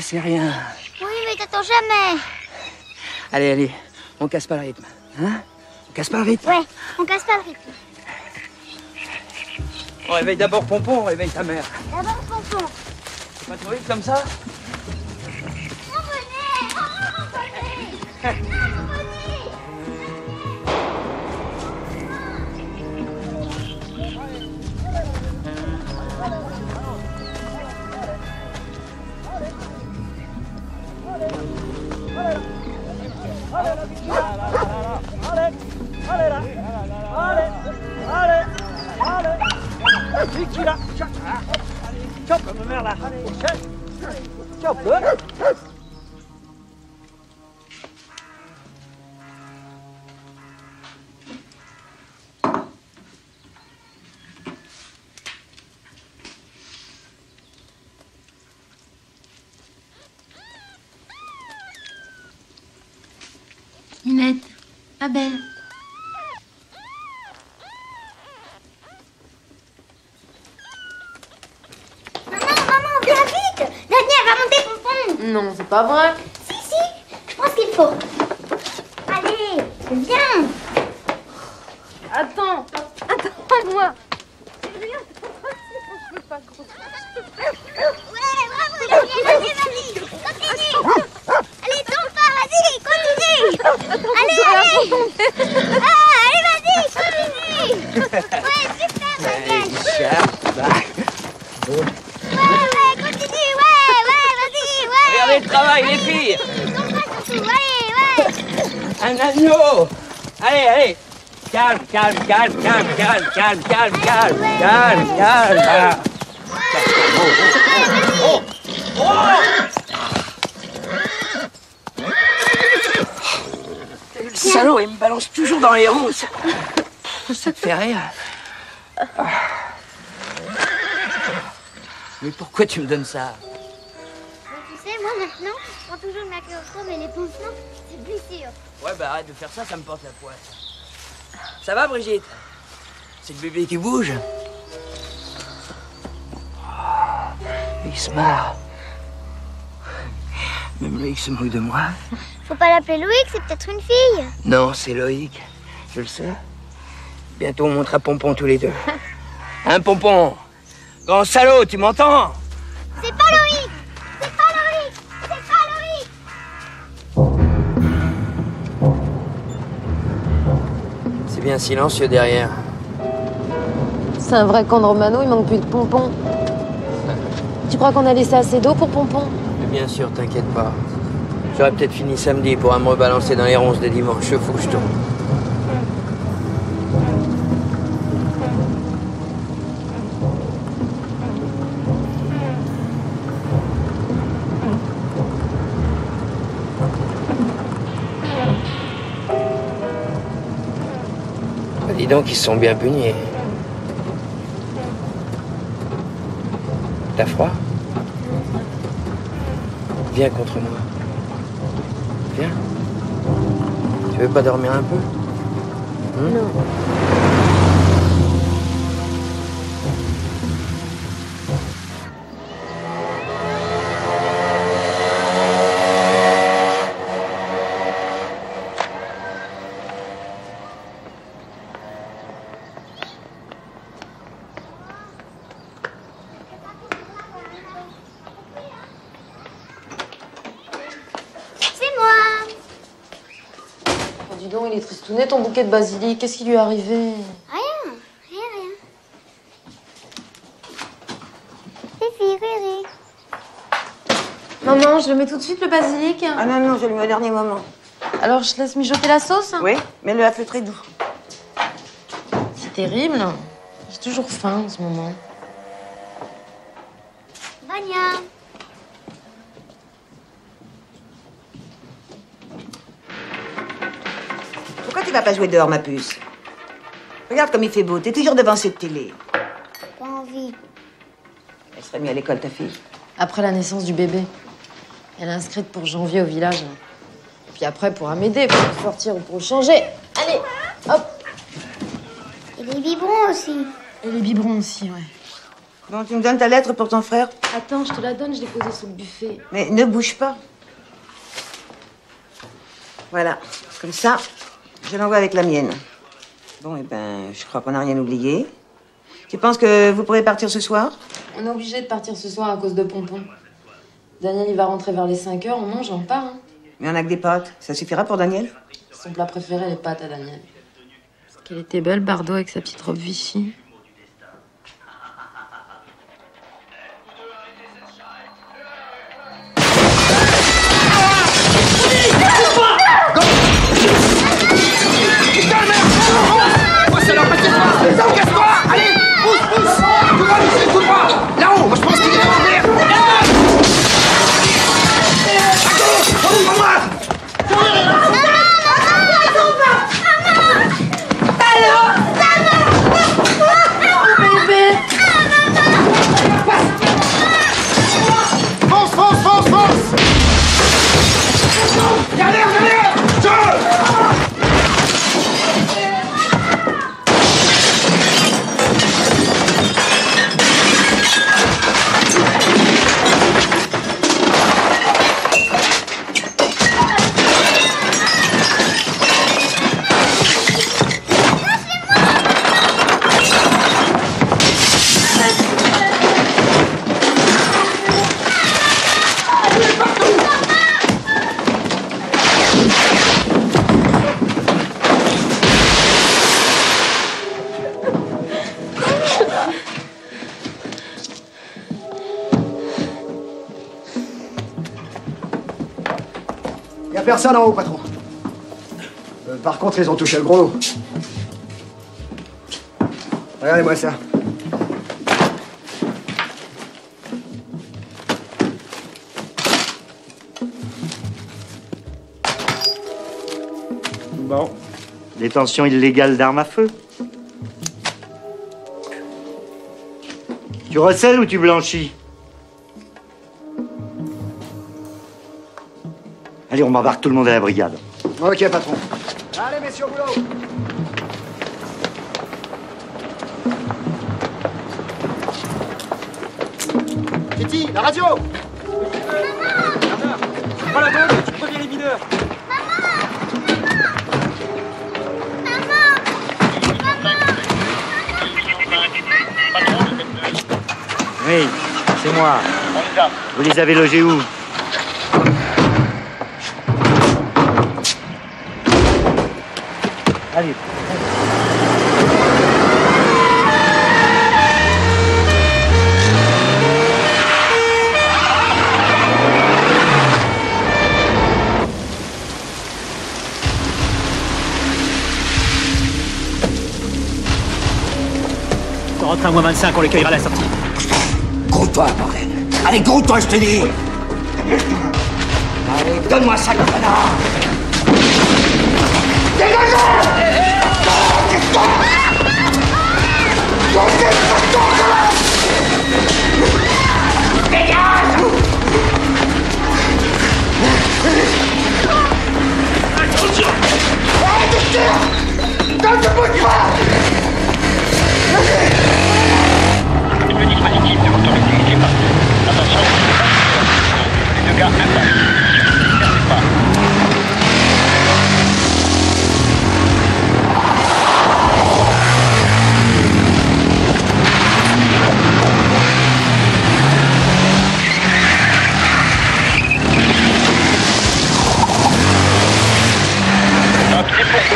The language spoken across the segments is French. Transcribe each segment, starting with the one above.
C'est rien. Oui, mais t'attends jamais. Allez, allez, on casse pas le rythme. Hein? On casse pas le rythme? Ouais, on casse pas le rythme. On réveille d'abord Pompon, on réveille ta mère. D'abord Pompon. C'est pas trop vite comme ça? On venait. On venait. Ninette, ma belle. Maman, viens vite. Daniel va monter Pompon. Non, c'est pas vrai. Si, je pense qu'il faut. Allez, viens. Attends-moi. Je veux pas gros. Ouais, bravo Daniel, vas-y. Continue. Allez, tombe pas, vas-y, continue. Allez. Allez, vas-y, continue. Ouais, super Daniel. Ouais, continue, ouais, vas-y, ouais. Regardez le travail, les filles. Tombe pas surtout, ouais. Un agneau. Allez. Calme. Oh. Le salaud, il me balance toujours dans les roues. Ça te fait rire? Mais pourquoi tu me donnes ça? Tu sais, moi maintenant, je prends toujours le macroscope et les pansements, c'est plus sûr. Ouais, bah arrête de faire ça, ça me porte la poisse. Ça va, Brigitte? C'est le bébé qui bouge. Oh, il se marre. Même Loïc se moque de moi. Faut pas l'appeler Loïc, c'est peut-être une fille. Non, c'est Loïc. Je le sais. Bientôt, on montera Pompon tous les deux. Hein, Pompon? Grand salaud, tu m'entends? C'est pas Loïc. C'est pas Loïc. C'est pas Loïc. C'est bien silencieux derrière. C'est un vrai camp de Romano, il manque plus de Pompon. Tu crois qu'on a laissé assez d'eau pour Pompon? Mais bien sûr, t'inquiète pas. J'aurais peut-être fini samedi pour me rebalancer dans les ronces de dimanche. Faut que je tourne. Bah, dis donc, ils se sont bien punis. T'as froid? Viens contre moi. Viens. Tu veux pas dormir un peu? Non. Dis donc, il est tristounet ton bouquet de basilic. Qu'est-ce qui lui est arrivé? Rien. Fifi, Riri. Maman, je le mets tout de suite, le basilic. Ah non, je le mets au dernier moment. Alors, je laisse mijoter la sauce? Oui, mets-le à feu très doux. C'est terrible. J'ai toujours faim en ce moment. Vania. Pourquoi tu vas pas jouer dehors, ma puce? Regarde comme il fait beau. T'es toujours devant cette télé. Pas envie. Elle serait mieux à l'école, ta fille. Après la naissance du bébé, elle est inscrite pour janvier au village. Puis après, pour m'aider, pour le sortir ou pour le changer. Allez, hop. Et les biberons aussi. Et les biberons aussi, ouais. Bon, tu me donnes ta lettre pour ton frère? Attends, je te la donne, je l'ai posée sur le buffet. Mais ne bouge pas. Voilà. Comme ça, je l'envoie avec la mienne. Bon, eh ben, je crois qu'on n'a rien oublié. Tu penses que vous pourrez partir ce soir? On est obligé de partir ce soir à cause de Pompon. Daniel, il va rentrer vers les 5 heures, on mange, on part. Hein. Mais on a que des pâtes. Ça suffira pour Daniel? Son plat préféré, les pâtes à Daniel. Parce qu'elle était belle, Bardot, avec sa petite robe Vichy. Casse-toi! Allez! Pousse! Tout droit, Michel, tout droit! Là-haut, moi je pense qu'il est en l'air! À gauche! À droite! Fonce! Regardez! Y a personne en haut, patron. Par contre, ils ont touché le gros lot. Regardez-moi ça. Bon. Détention illégale d'armes à feu. Tu recèles ou tu blanchis? Allez, on m'embarque tout le monde à la brigade. Ok, patron. Allez, messieurs, au boulot. Titi, la radio. Prends la bombe, tu préviens les mineurs. Oui, c'est moi. Vous les avez logés où? Allez. On rentre à moins 25, on les cueillera à la sortie. Gros-toi, bordel! Allez, gros-toi, je te dis! Allez, donne-moi ça, le connard! Dégagez! Attention! Donne ce bout de Le dispositif de l'autorité est parti. Attention, les deux gars intacts. Ne perdez pas. Top, c'est pour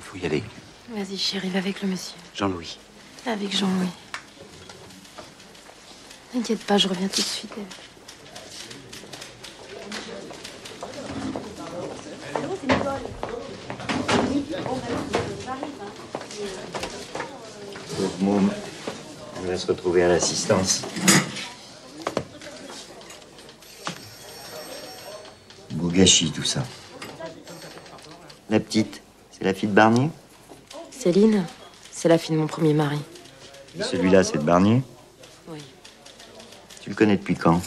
faut y aller. Vas-y, chérie, va avec le monsieur. Jean-Louis. Avec Jean-Louis. T'inquiète pas, je reviens tout de suite. Pauvre môme, elle va se retrouver à l'assistance. Beau gâchis, tout ça. La petite, c'est la fille de Barnier? Céline, c'est la fille de mon premier mari. Et celui-là, c'est de Barnier? Oui. Tu le connais depuis quand?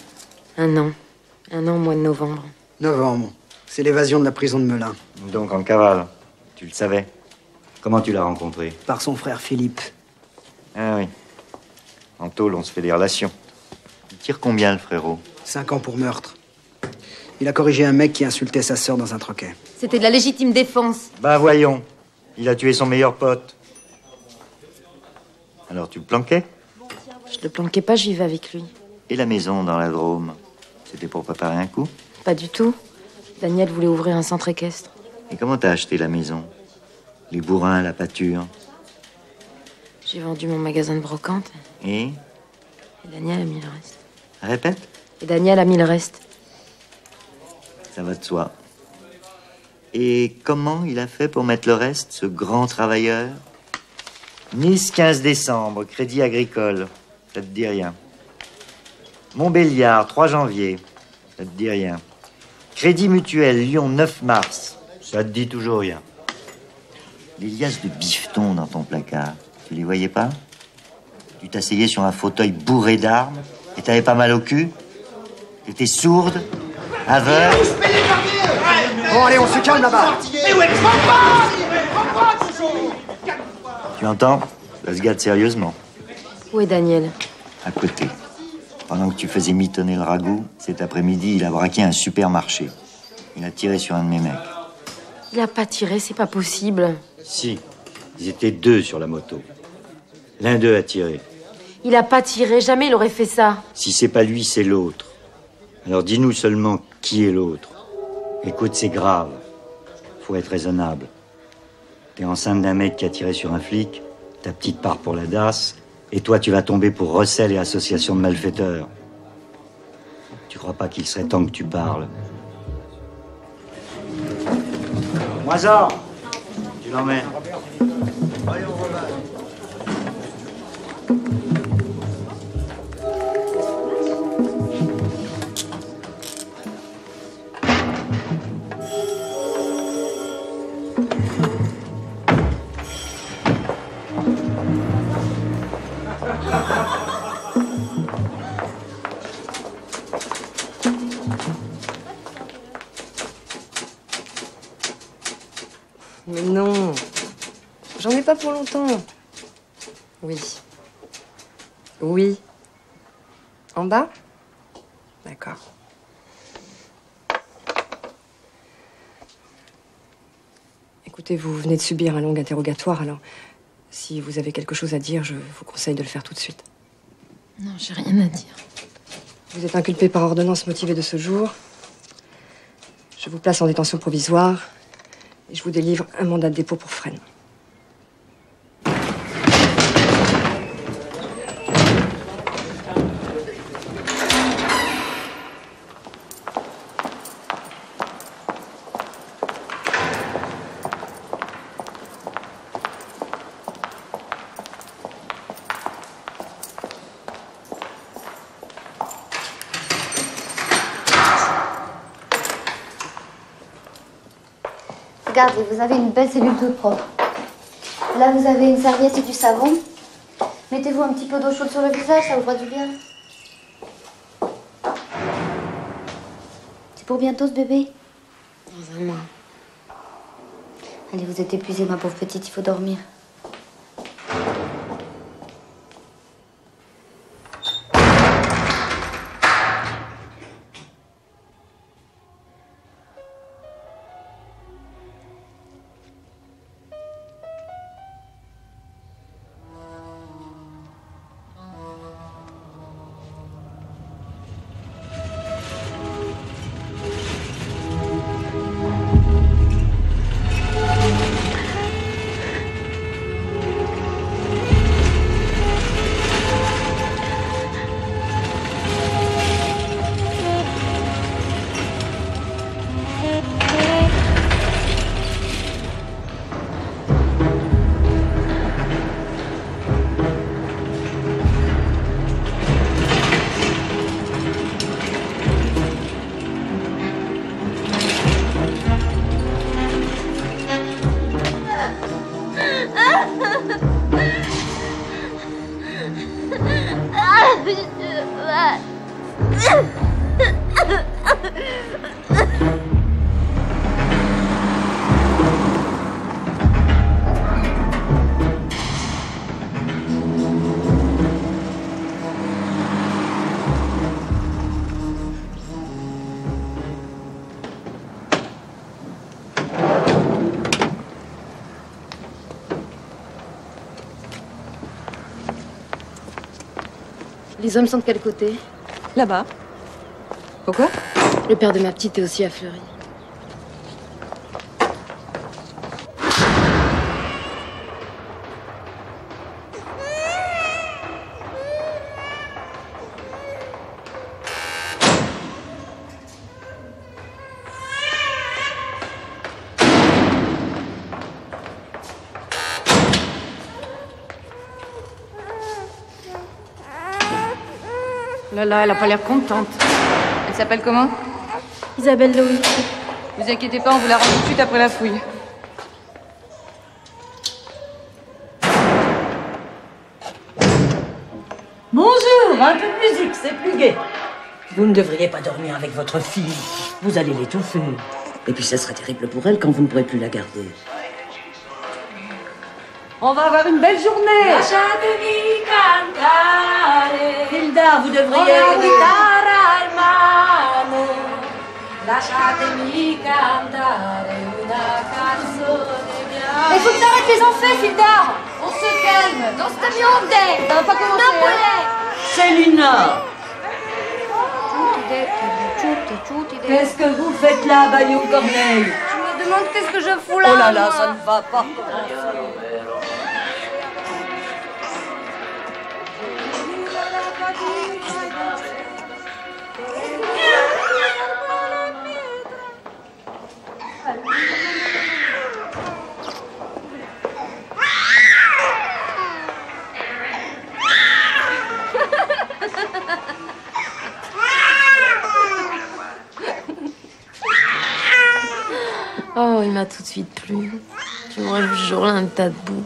1 an. 1 an au mois de novembre. Novembre. C'est l'évasion de la prison de Melun. Donc en cavale. Tu le savais? Comment tu l'as rencontré? Par son frère Philippe. Ah oui. En tôle, on se fait des relations. Il tire combien, le frérot? 5 ans pour meurtre. Il a corrigé un mec qui insultait sa sœur dans un troquet. C'était de la légitime défense. Bah voyons. Il a tué son meilleur pote. Alors tu le planquais? Je le planquais pas, je vivais avec lui. Et la maison dans la Drôme? C'était pour préparer un coup? Pas du tout. Daniel voulait ouvrir un centre équestre. Et comment t'as acheté la maison? Les bourrins, la pâture? J'ai vendu mon magasin de brocante. Et? Et Daniel a mis le reste. Répète? Et Daniel a mis le reste. Ça va de soi. Et comment il a fait pour mettre le reste, ce grand travailleur? Nice, 15 décembre, Crédit Agricole. Ça te dit rien. Montbéliard, 3 janvier. Ça te dit rien. Crédit Mutuel, Lyon, 9 mars. Ça te dit toujours rien. Les liasses de bifetons dans ton placard, tu les voyais pas? Tu t'asseyais sur un fauteuil bourré d'armes et t'avais pas mal au cul? T'étais sourde? Aveugle? Bon, allez, on se calme là-bas. Tu entends? Ça se gâte sérieusement. Où est Daniel? À côté. Pendant que tu faisais mitonner le ragoût, cet après-midi, il a braqué un supermarché. Il a tiré sur un de mes mecs. Il a pas tiré, c'est pas possible. Si. Ils étaient 2 sur la moto. L'un d'eux a tiré. Il a pas tiré, jamais il aurait fait ça. Si c'est pas lui, c'est l'autre. Alors dis-nous seulement qui est l'autre. Écoute, c'est grave. Faut être raisonnable. T'es enceinte d'un mec qui a tiré sur un flic, ta petite part pour la DAS, et toi, tu vas tomber pour recel et association de malfaiteurs. Tu crois pas qu'il serait temps que tu parles? Moisor, tu l'emmènes. Mais non, j'en ai pas pour longtemps. Oui. Oui. En bas? D'accord. Écoutez, vous venez de subir un long interrogatoire, alors si vous avez quelque chose à dire, je vous conseille de le faire tout de suite. Non, j'ai rien à dire. Vous êtes inculpé par ordonnance motivée de ce jour. Je vous place en détention provisoire et je vous délivre un mandat de dépôt pour Fresnes. Regardez, vous avez une belle cellule toute propre. Là, vous avez une serviette et du savon. Mettez-vous un petit peu d'eau chaude sur le visage, ça vous fera du bien. C'est pour bientôt, ce bébé? Dans un mois. Allez, vous êtes épuisée, ma pauvre petite, il faut dormir. Les hommes sont de quel côté? Là-bas. Pourquoi? Le père de ma petite est aussi à Fleury. Là, elle a pas l'air contente. Elle s'appelle comment? Isabelle Loïc. Vous inquiétez pas, on vous la rend tout de suite après la fouille. Bonjour, un peu de musique, c'est plus gai. Vous ne devriez pas dormir avec votre fille. Vous allez l'étouffer. Et puis ça sera terrible pour elle quand vous ne pourrez plus la garder. On va avoir une belle journée. Hilda, vous devriez... Il faut que t'arrêtes les enfants, Fildar. On se calme. Dans cet avion, ça va pas commencer. Célina, qu'est-ce que vous faites là, Bayou Corneille? Je me demande qu'est-ce que je fous là. Oh là là, moi. ça ne va pas. Oh, il m'a tout de suite plu. Tu m'aurais vu ce jour-là un tas de boue.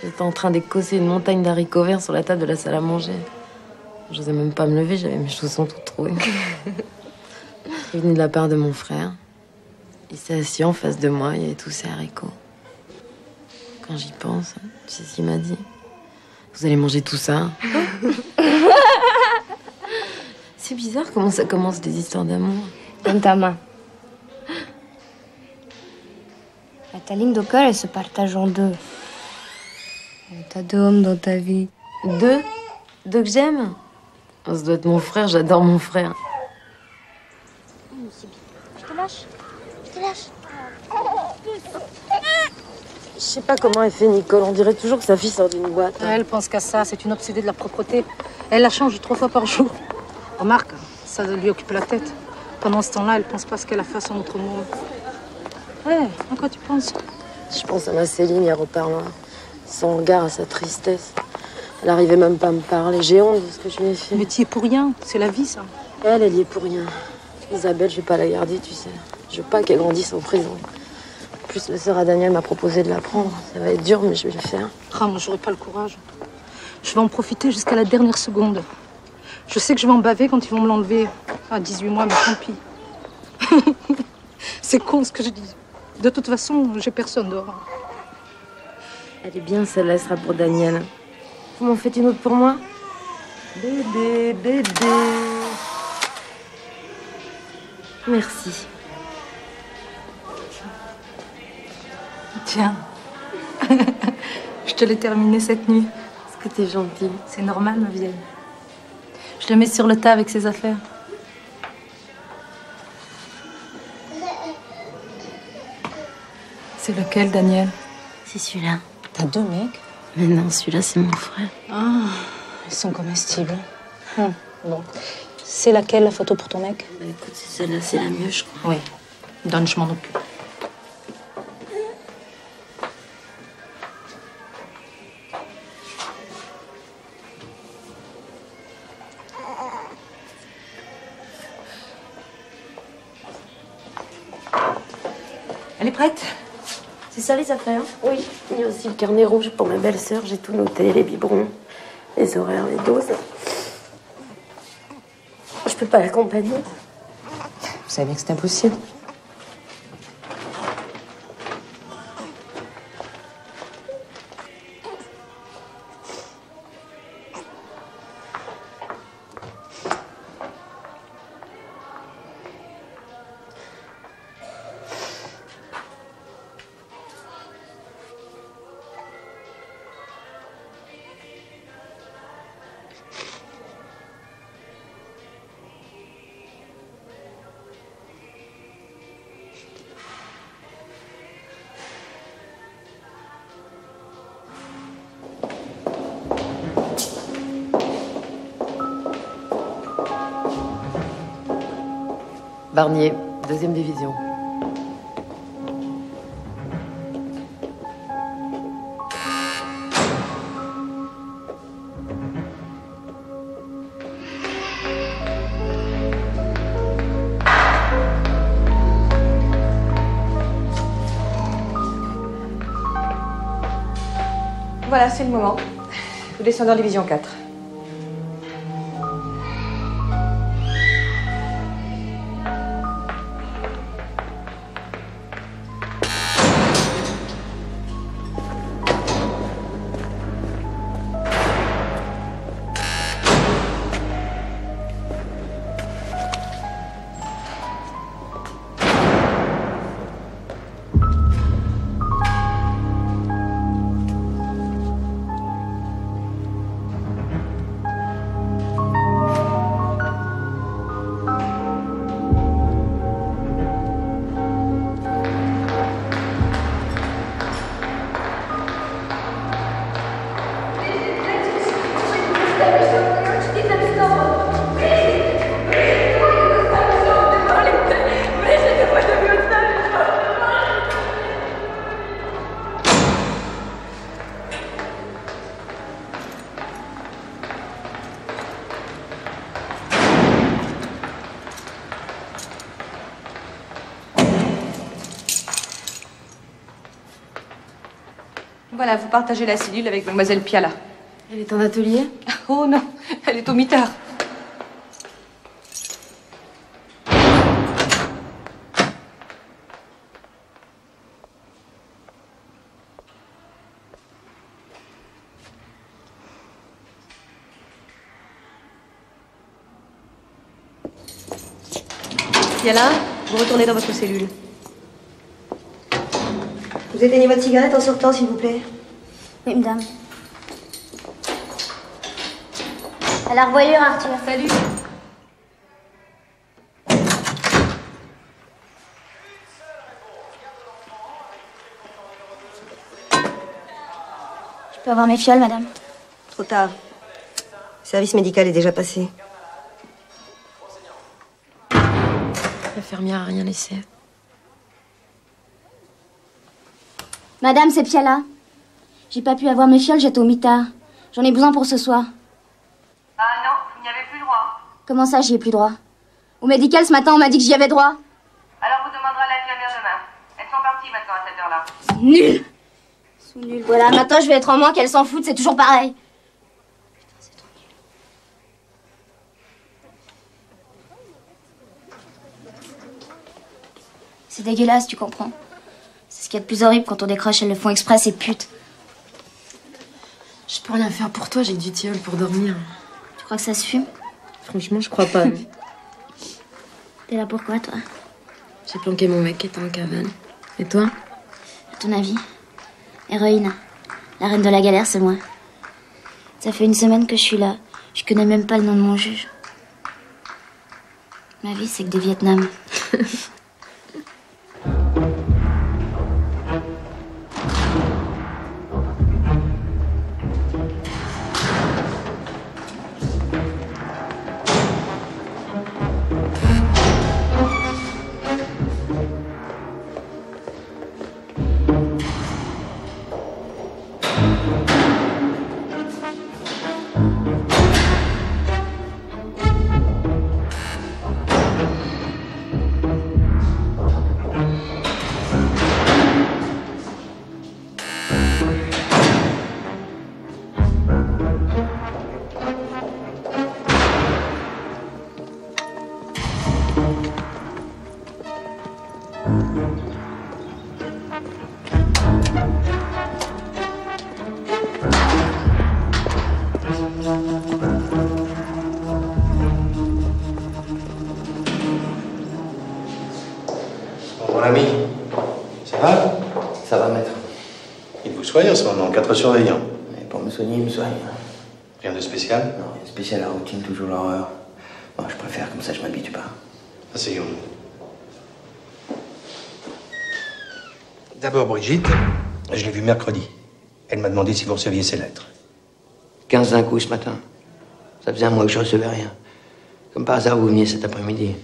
J'étais en train d'écosser une montagne d'haricots verts sur la table de la salle à manger. J'osais même pas me lever, j'avais mes chaussons toutes trouées. Il est venu de la part de mon frère. Il s'est assis en face de moi, il y avait tous ces haricots. Quand j'y pense, tu sais ce qu'il m'a dit? Vous allez manger tout ça? C'est bizarre comment ça commence, des histoires d'amour. Donne ta main. Ta ligne de cœur, elle se partage en deux. T'as deux hommes dans ta vie. Deux? Deux que j'aime? Oh, ça doit être mon frère, j'adore mon frère. Je te lâche. Je te lâche. Je sais pas comment elle fait, Nicole. On dirait toujours que sa fille sort d'une boîte. Elle pense qu'à ça, c'est une obsédée de la propreté. Elle la change 3 fois par jour. Remarque, ça lui occupe la tête. Pendant ce temps-là, elle pense pas ce qu'elle a fait à son autre monde. Ouais, à quoi tu penses? Je pense à ma Céline hier au parloir. Son regard, à sa tristesse. Elle arrivait même pas à me parler. J'ai honte de ce que je lui ai fait. Mais tu y es pour rien. C'est la vie, ça. Elle y est pour rien. Isabelle, je vais pas la garder, tu sais. Je veux pas qu'elle grandisse en prison. En plus, la sœur à Daniel m'a proposé de la prendre. Ça va être dur, mais je vais le faire. Ah, moi, j'aurais pas le courage. Je vais en profiter jusqu'à la dernière seconde. Je sais que je vais en baver quand ils vont me l'enlever. À 18 mois, mais tant pis. C'est con ce que je dis. De toute façon, j'ai personne dehors. Elle est bien, celle-là, elle sera pour Daniel. Vous m'en faites une autre pour moi? Bébé, bébé. Merci. Tiens. Je te l'ai terminé cette nuit. Est-ce que t'es gentille? C'est normal, ma vieille. Je le mets sur le tas avec ses affaires. C'est lequel, Daniel? C'est celui-là. T'as 2 mecs? Mais non, celui-là, c'est mon frère. Ah, ils sont comestibles. Bon. C'est laquelle, la photo pour ton mec? Bah écoute, c'est celle-là, c'est la mieux, je crois. Oui. Donne, je m'en occupe. Elle est prête? C'est ça les affaires? Oui. Il y a aussi le carnet rouge pour ma belle-sœur. J'ai tout noté, les biberons, les horaires, les doses. Je peux pas l'accompagner. Vous savez bien que c'est impossible. Barnier, 2e division. Voilà, c'est le moment. Vous descendez en division 4. Voilà, vous partagez la cellule avec mademoiselle Piala. Elle est en atelier? Oh non, elle est au mitard. Piala, vous retournez dans votre cellule. Vous éteignez votre cigarette en sortant, s'il vous plaît. Oui, madame. À la revoyure, Arthur. Salut. Je peux avoir mes fioles, madame? Trop tard. Le service médical est déjà passé. L'infirmière a rien laissé. Madame, c'est Piala. J'ai pas pu avoir mes fioles, j'étais au mitard. J'en ai besoin pour ce soir. Ah non, vous n'y avez plus droit. Comment ça, j'y ai plus droit? Au médical, ce matin, on m'a dit que j'y avais droit. Alors vous demanderez à l'infirmière demain. Elles sont parties maintenant à cette heure-là. C'est nul. Ils sont nuls. Voilà, maintenant je vais être en manque, elles s'en foutent, c'est toujours pareil. Putain, c'est trop nul. C'est dégueulasse, tu comprends? C'est ce qu'il y a de plus horrible quand on décroche, elles le font exprès, ces putes. Je peux rien faire pour toi, j'ai du tilleul pour dormir. Tu crois que ça se fume? Franchement, je crois pas. T'es là pourquoi, toi? J'ai planqué mon mec qui était en cavale. Et toi? À ton avis? Héroïne. La reine de la galère, c'est moi. Ça fait une semaine que je suis là. Je connais même pas le nom de mon juge. Ma vie, c'est que des Vietnam. Mon ami, ça va? Ça va, maître. Il vous soigne en ce moment, 4 surveillants. Et pour me soigner, il me soigne. Rien de spécial? Non, rien de spécial, la routine, toujours l'horreur. Bon, je préfère, comme ça je m'habitue pas. Asseyons-nous. D'abord, Brigitte, je l'ai vue mercredi. Elle m'a demandé si vous receviez ses lettres. 15 d'un coup ce matin. Ça faisait un mois que je recevais rien. Comme par hasard, vous veniez cet après-midi.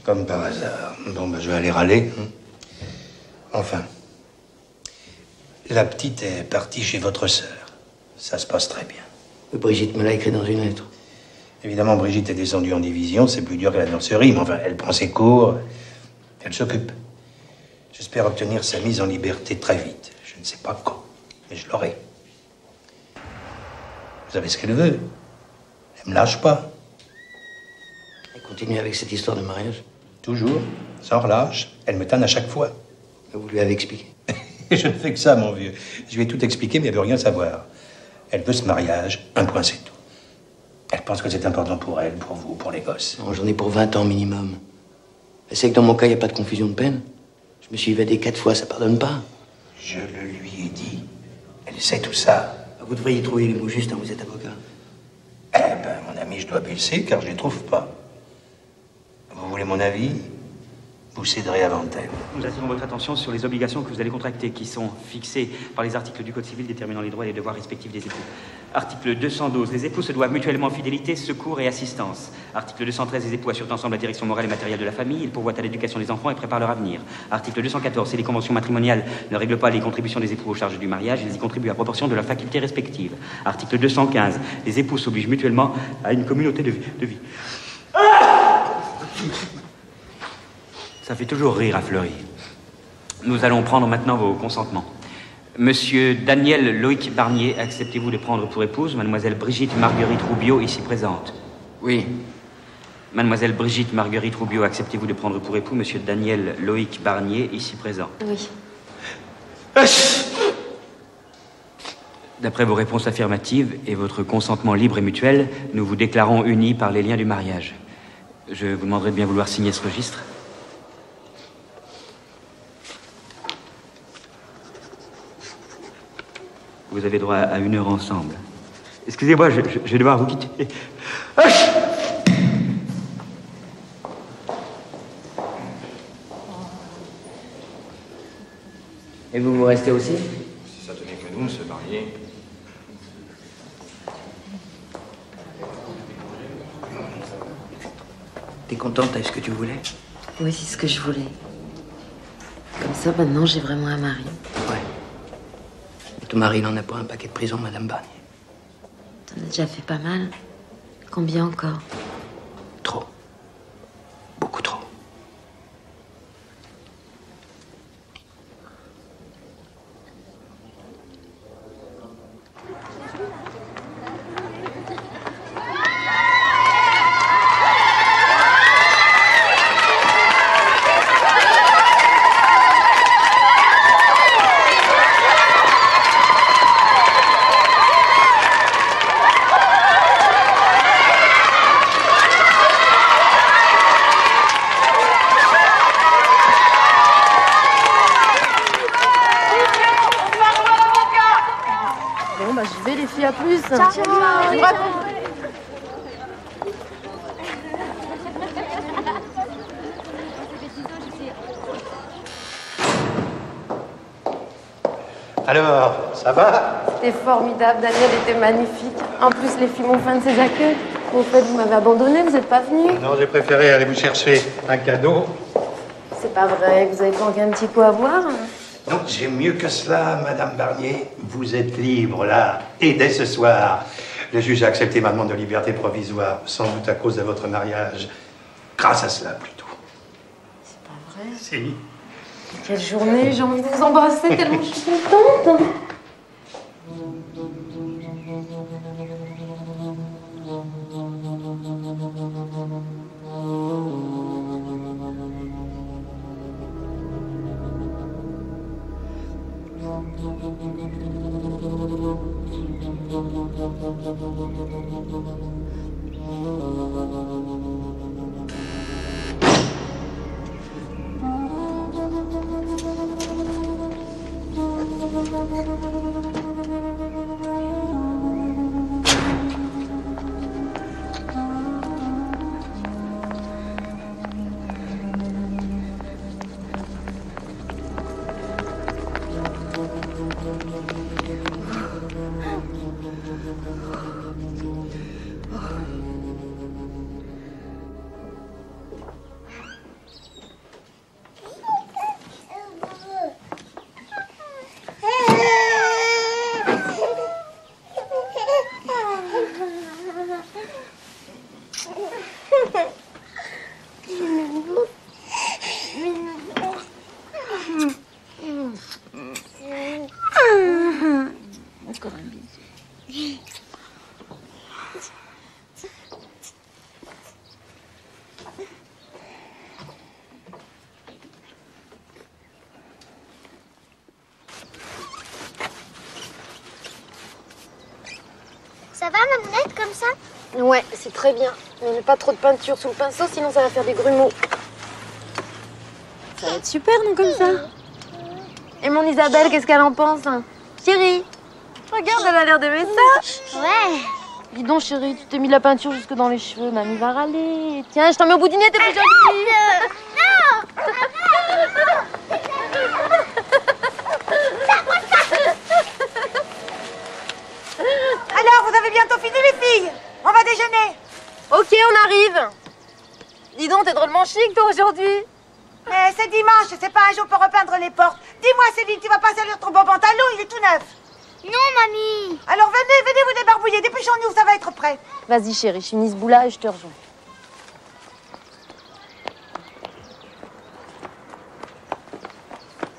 Comme par hasard. Bon, ben, je vais aller râler. Enfin. La petite est partie chez votre sœur. Ça se passe très bien. Brigitte me l'a écrit dans une lettre. Évidemment, Brigitte est descendue en division. C'est plus dur que la nurserie, mais enfin, elle prend ses cours. Elle s'occupe. J'espère obtenir sa mise en liberté très vite. Je ne sais pas quand, mais je l'aurai. Vous savez ce qu'elle veut. Elle me lâche pas. Elle continue avec cette histoire de mariage? Toujours, sans relâche. Elle me tanne à chaque fois. Vous lui avez expliqué? Je ne fais que ça, mon vieux. Je lui ai tout expliqué, mais elle veut rien savoir. Elle veut ce mariage, un point, c'est tout. Elle pense que c'est important pour elle, pour vous, pour les gosses. J'en ai pour 20 ans minimum. Elle sait que dans mon cas, il n'y a pas de confusion de peine. Je me suis évadé 4 fois, ça pardonne pas. Je le lui ai dit. Elle sait tout ça. Vous devriez trouver les mots justes, hein, vous êtes avocat. Eh ben, mon ami, je dois pulser, car je les trouve pas. Vous voulez mon avis? Vous céderez avant elle. Nous attirons votre attention sur les obligations que vous allez contracter, qui sont fixées par les articles du Code civil déterminant les droits et les devoirs respectifs des époux. Article 212. Les époux se doivent mutuellement fidélité, secours et assistance. Article 213. Les époux assurent ensemble la direction morale et matérielle de la famille. Ils pourvoient à l'éducation des enfants et préparent leur avenir. Article 214. Si les conventions matrimoniales ne règlent pas les contributions des époux aux charges du mariage, ils y contribuent à proportion de leurs facultés respectives. Article 215. Les époux s'obligent mutuellement à une communauté de vie. Ça fait toujours rire à Fleury. Nous allons prendre maintenant vos consentements. Monsieur Daniel Loïc Barnier, acceptez-vous de prendre pour épouse Mademoiselle Brigitte Marguerite Roubio, ici présente? Oui. Mademoiselle Brigitte Marguerite Roubio, acceptez-vous de prendre pour époux Monsieur Daniel Loïc Barnier, ici présent? Oui. D'après vos réponses affirmatives et votre consentement libre et mutuel, nous vous déclarons unis par les liens du mariage. Je vous demanderai de bien vouloir signer ce registre. Vous avez droit à 1 heure ensemble. Excusez-moi, je vais devoir vous quitter. Et vous restez aussi? Si ça tenait que nous, se marier. T'es contente, t'as eu ce que tu voulais? Oui, c'est ce que je voulais. Comme ça, maintenant, j'ai vraiment un mari. Ouais. Et ton mari, il en a pas un paquet de prison, Madame Barnier? T'en as déjà fait pas mal. Combien encore? Trop. Beaucoup trop. À plus. Ciao. Alors, ça va? C'était formidable, Daniel était magnifique. En plus, les filles m'ont fait un de ses accueils. Au fait, vous m'avez abandonné, vous n'êtes pas venu. Non, j'ai préféré aller vous chercher un cadeau. C'est pas vrai, vous avez manqué un petit coup à boire. Non, j'ai mieux que cela, Madame Barnier. Vous êtes libre, là. Et dès ce soir, le juge a accepté ma demande de liberté provisoire, sans doute à cause de votre mariage. Grâce à cela, plutôt. C'est pas vrai. Si. Quelle journée, j'ai envie de vous embrasser tellement je suis contente. va, Mamounette, comme ça? Ouais, c'est très bien. Mais mets pas trop de peinture sous le pinceau, sinon ça va faire des grumeaux. Ça va être super, non, comme ça? Et mon Isabelle, qu'est-ce qu'elle en pense, hein? Chérie, regarde, elle a l'air d'aimer ça. Ouais. Dis donc, chérie, tu t'es mis de la peinture jusque dans les cheveux. Mamie va râler. Tiens, je t'en mets au bout du nez, t'es plus jolie. Non. Alors, vous avez bientôt fini, les filles? On va déjeuner. Ok, on arrive. Dis donc, t'es drôlement chic, toi, aujourd'hui. Mais c'est dimanche, c'est pas un jour pour repeindre les portes. Dis-moi, Céline, tu vas pas salir ton beau pantalon, il est tout neuf. Non, mamie. Alors venez vous débarbouiller, dépêchons-nous, ça va être prêt. Vas-y, chérie, je finis ce bout-là et je te rejoins.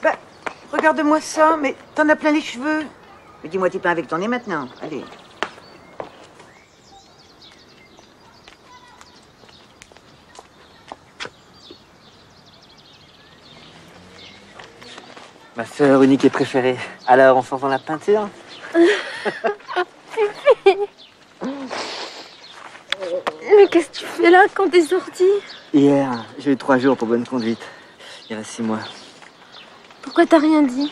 Bah, regarde-moi ça, mais t'en as plein les cheveux. Mais dis-moi, tu peins avec ton nez maintenant, allez. Ma sœur unique et préférée. Alors, on s'en va la peinture? Mais qu'est-ce que tu fais là quand t'es sortie? Hier, j'ai eu 3 jours pour bonne conduite. Il reste 6 mois. Pourquoi t'as rien dit?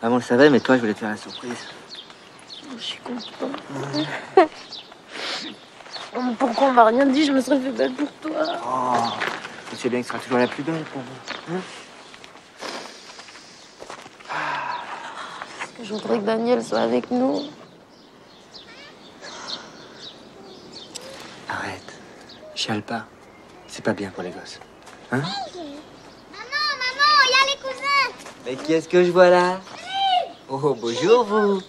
Maman le savait, mais toi, je voulais te faire la surprise. Je suis contente. Pourquoi on m'a rien dit? Je me serais fait belle pour toi. Oh, tu sais bien que tu seras toujours la plus belle pour moi. Hein? Je voudrais que Daniel soit avec nous. Arrête. Chiale pas. C'est pas bien pour les gosses. Hein? Maman, il y a les cousins. Mais qui est-ce que je vois là? Oh, bonjour vous.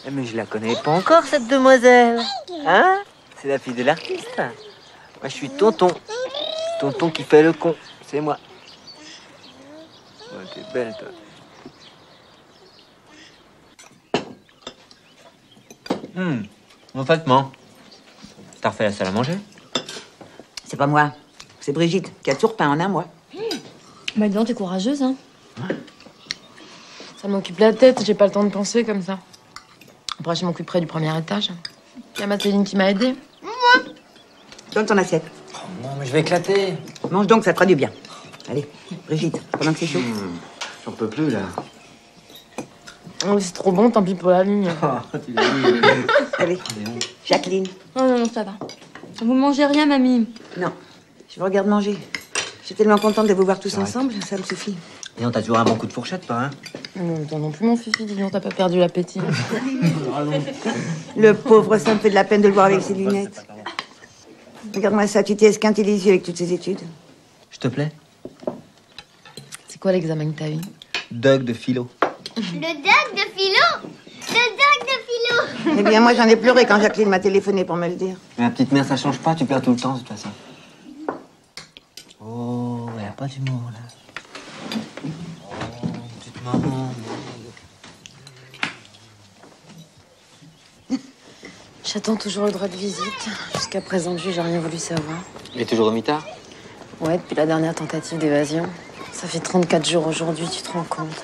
Mais je la connais pas encore, cette demoiselle. Hein? C'est la fille de l'artiste. Moi, je suis tonton. Tonton qui fait le con. C'est moi. Ouais, t'es belle, toi. En fait, maman, t'as refait la salle à manger? C'est pas moi, c'est Brigitte, qui a toujours peint en un mois. Bah dis donc, t'es courageuse, hein. Ça m'occupe la tête, j'ai pas le temps de penser comme ça. Après, je m'occuperai du premier étage. Il y a ma Céline qui m'a aidée. Donne ton assiette. Oh non, mais je vais éclater. Mange donc, ça te fera du bien. Allez, Brigitte, pendant que c'est chaud. J'en peux plus, là. Oh, c'est trop bon, tant pis pour la ligne. Allez, Jacqueline. Non, ça va. Vous mangez rien, mamie? Non, je vous regarde manger. Je suis tellement contente de vous voir tous ensemble, ça me suffit. Et on t'as toujours un bon coup de fourchette, pas, hein? Non, toi non plus, mon fifi, dis donc, t'as pas perdu l'appétit. Le pauvre, ça me fait de la peine de le voir avec ses lunettes. Regarde-moi ça, tu t'es esquinté les yeux avec toutes ces études. Je te plais? C'est quoi l'examen que t'as eu? Doc de philo. Le doc de philo. Le doc de philo. Eh bien, moi, j'en ai pleuré quand Jacqueline m'a téléphoné pour me le dire. Mais la petite mère, ça change pas, tu pleures tout le temps, de toute façon. Oh, elle a pas d'humour, là. Oh, petite maman. J'attends toujours le droit de visite. Jusqu'à présent, le juge n'a rien voulu savoir. Il est toujours au mitard? Ouais, depuis la dernière tentative d'évasion. Ça fait 34 jours aujourd'hui, tu te rends compte?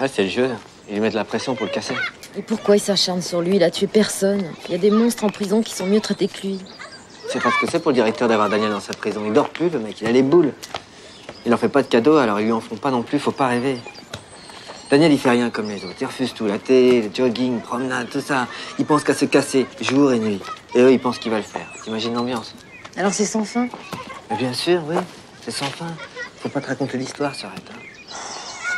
Ouais, c'est le jeu. Ils lui mettent la pression pour le casser. Et pourquoi il s'acharne sur lui? Il a tué personne. Il y a des monstres en prison qui sont mieux traités que lui. C'est pas ce que c'est pour le directeur d'avoir Daniel dans sa prison. Il dort plus, le mec. Il a les boules. Il en fait pas de cadeaux, alors ils lui en font pas non plus. Faut pas rêver. Daniel, il fait rien comme les autres. Il refuse tout. La télé, le jogging, promenade, tout ça. Il pense qu'à se casser, jour et nuit. Et eux, ils pensent qu'il va le faire. T'imagines l'ambiance? Alors c'est sans fin? Mais bien sûr, oui. C'est sans fin. Faut pas te raconter l'histoire, ça arrête.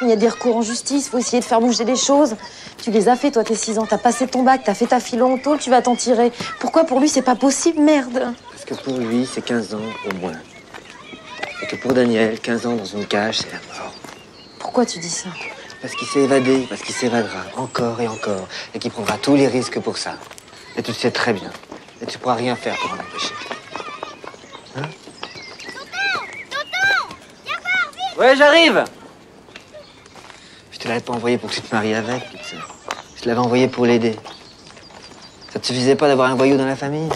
Il y a des recours en justice, faut essayer de faire bouger les choses. Tu les as fait, toi, tes 6 ans. T'as passé ton bac, t'as fait ta philo en tôle, tu vas t'en tirer. Pourquoi pour lui, c'est pas possible, merde? Parce que pour lui, c'est 15 ans au moins. Et que pour Daniel, 15 ans dans une cage, c'est la mort. Pourquoi tu dis ça? Parce qu'il s'est évadé, parce qu'il s'évadera encore et encore, et qu'il prendra tous les risques pour ça. Et tu le sais très bien. Et tu pourras rien faire pour en empêcher. Hein? Ouais, j'arrive! Je te l'avais pas envoyé pour que tu te maries avec, petite sœur. Je te l'avais envoyé pour l'aider. Ça te suffisait pas d'avoir un voyou dans la famille?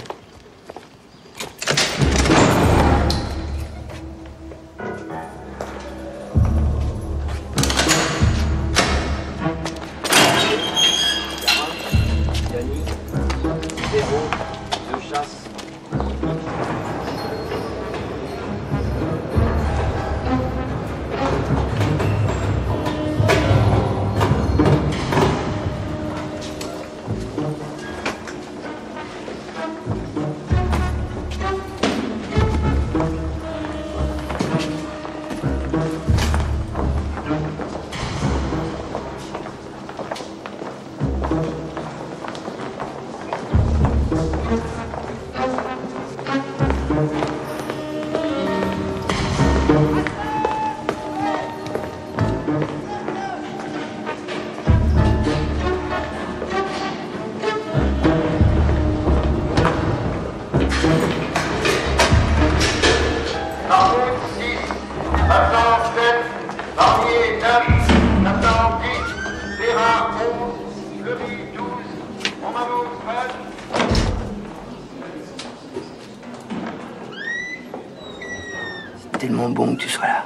que tu sois là.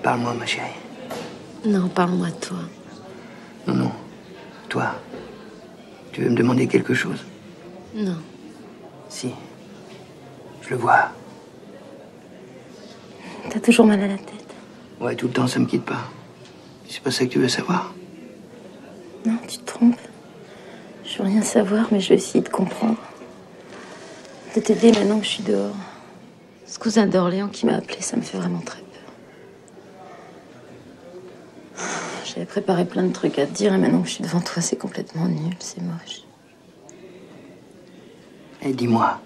Parle-moi, ma chérie. Non, parle-moi de toi. Non, non. Toi. Tu veux me demander quelque chose? Non. Si. Je le vois. T'as toujours mal à la tête. Ouais, tout le temps, ça me quitte pas. C'est pas ça que tu veux savoir? Non, tu te trompes. Je veux rien savoir, mais je vais essayer de comprendre. De t'aider maintenant que je suis dehors. Ce cousin d'Orléans qui m'a appelé, ça me fait vraiment très peur. J'avais préparé plein de trucs à te dire et maintenant que je suis devant toi, c'est complètement nul, c'est moche. Et dis-moi.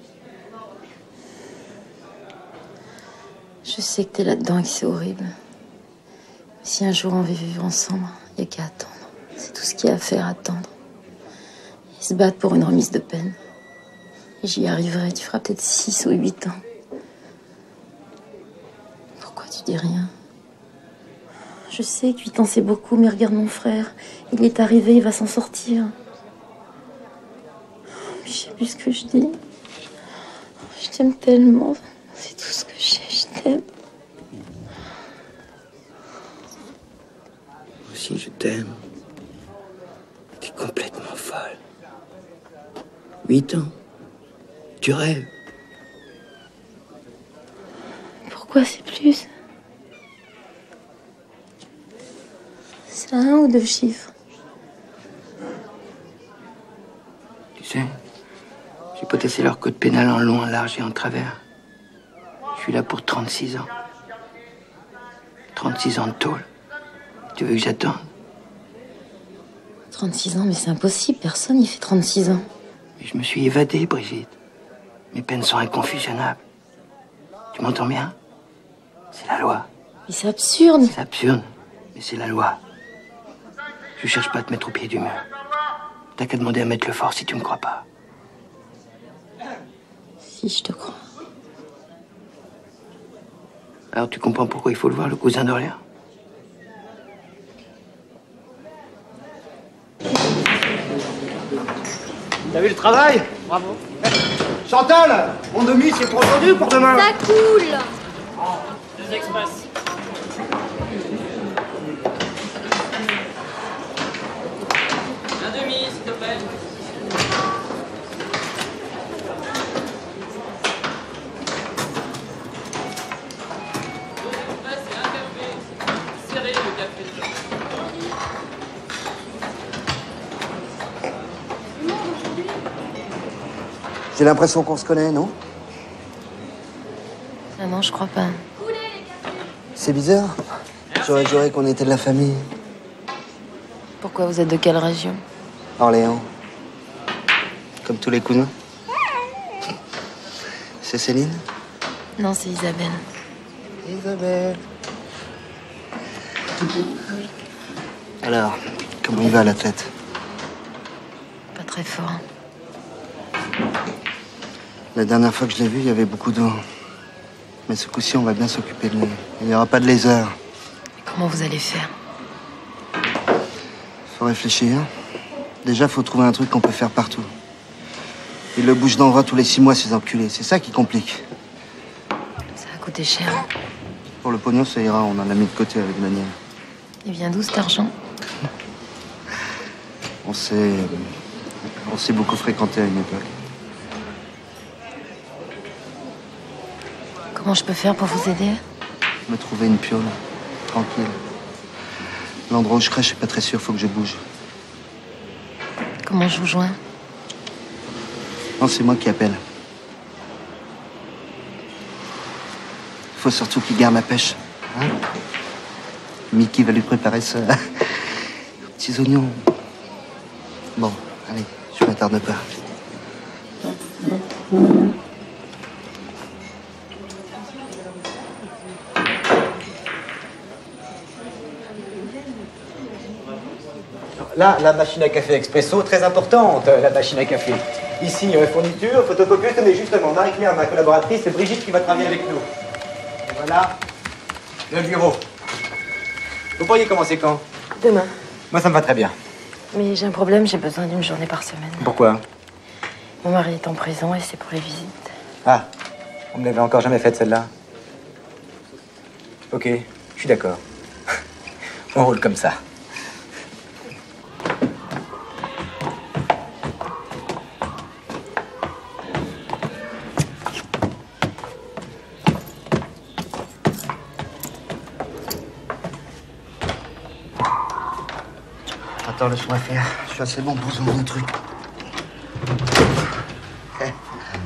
Je sais que t'es là-dedans et que c'est horrible. Si un jour on veut vivre ensemble, il n'y a qu'à attendre. C'est tout ce qu'il y a à faire, attendre. Et se battre pour une remise de peine. Et j'y arriverai, tu feras peut-être 6 ou 8 ans. Pourquoi tu dis rien? Je sais que 8 ans c'est beaucoup, mais regarde mon frère. Il est arrivé, il va s'en sortir. Mais je sais plus ce que je dis. Je t'aime tellement. C'est tout ce que je sais, je t'aime. Moi aussi, je t'aime. T'es complètement folle. 8 ans. Tu rêves. Pourquoi c'est plus? C'est 1 ou 2 chiffres? Tu sais, j'ai potassé leur code pénal en long, en large et en travers. Je suis là pour 36 ans. 36 ans de tôle. Tu veux que j'attende? 36 ans, mais c'est impossible. Personne n'y fait 36 ans. Mais je me suis évadé, Brigitte. Mes peines sont inconfusionnables. Tu m'entends bien? C'est la loi. Mais c'est absurde. C'est absurde, mais c'est la loi. Je cherche pas à te mettre au pied du mur. T'as qu'à demander à Maître Lefort si tu me crois pas. Si, je te crois. Alors tu comprends pourquoi il faut le voir, le cousin d'Orléans? T'as vu le travail? Bravo. Chantal, mon demi, c'est trop tendu pour demain. Ça coule. 2 express. Un demi, s'il te plaît. Serré le café. J'ai l'impression qu'on se connaît, non? Ah non, je crois pas. C'est bizarre. J'aurais juré qu'on était de la famille. Pourquoi vous êtes de quelle région? Orléans. Comme tous les cousins. C'est Céline? Non, c'est Isabelle. Isabelle. Alors, comment il va la tête? Pas très fort. La dernière fois que je l'ai vu, il y avait beaucoup d'eau. Mais ce coup-ci, on va bien s'occuper de lui. Il n'y aura pas de laser. Comment vous allez faire? Faut réfléchir. Déjà, faut trouver un truc qu'on peut faire partout. Ils le bougent d'endroit tous les 6 mois, ces enculés. C'est ça qui complique. Ça a coûté cher. Pour le pognon, ça ira. On en a mis de côté avec Daniel. Il vient d'où cet argent? On s'est beaucoup fréquenté à une époque. Comment je peux faire pour vous aider? Me trouver une piole. Tranquille. L'endroit où je crèche, je suis pas très sûr. Faut que je bouge. Comment je vous joins? Non, c'est moi qui appelle. Faut surtout qu'il garde la pêche. Hein? Mickey va lui préparer ça. Petits oignons. Bon, allez, je m'attarde pas. Là, la machine à café expresso, très importante, la machine à café. Ici, fourniture, photocopieuse, mais justement, Marie-Claire, ma collaboratrice, c'est Brigitte qui va travailler avec nous. Et voilà, le bureau. Vous pourriez commencer quand? Demain. Moi, ça me va très bien. Mais j'ai un problème, j'ai besoin d'une journée par semaine. Pourquoi? Mon mari est en prison et c'est pour les visites. Ah, on ne l'avait encore jamais faite, celle-là. Ok, je suis d'accord. On roule comme ça. Attends, laisse-moi faire. Je suis assez bon pour ce genre de truc.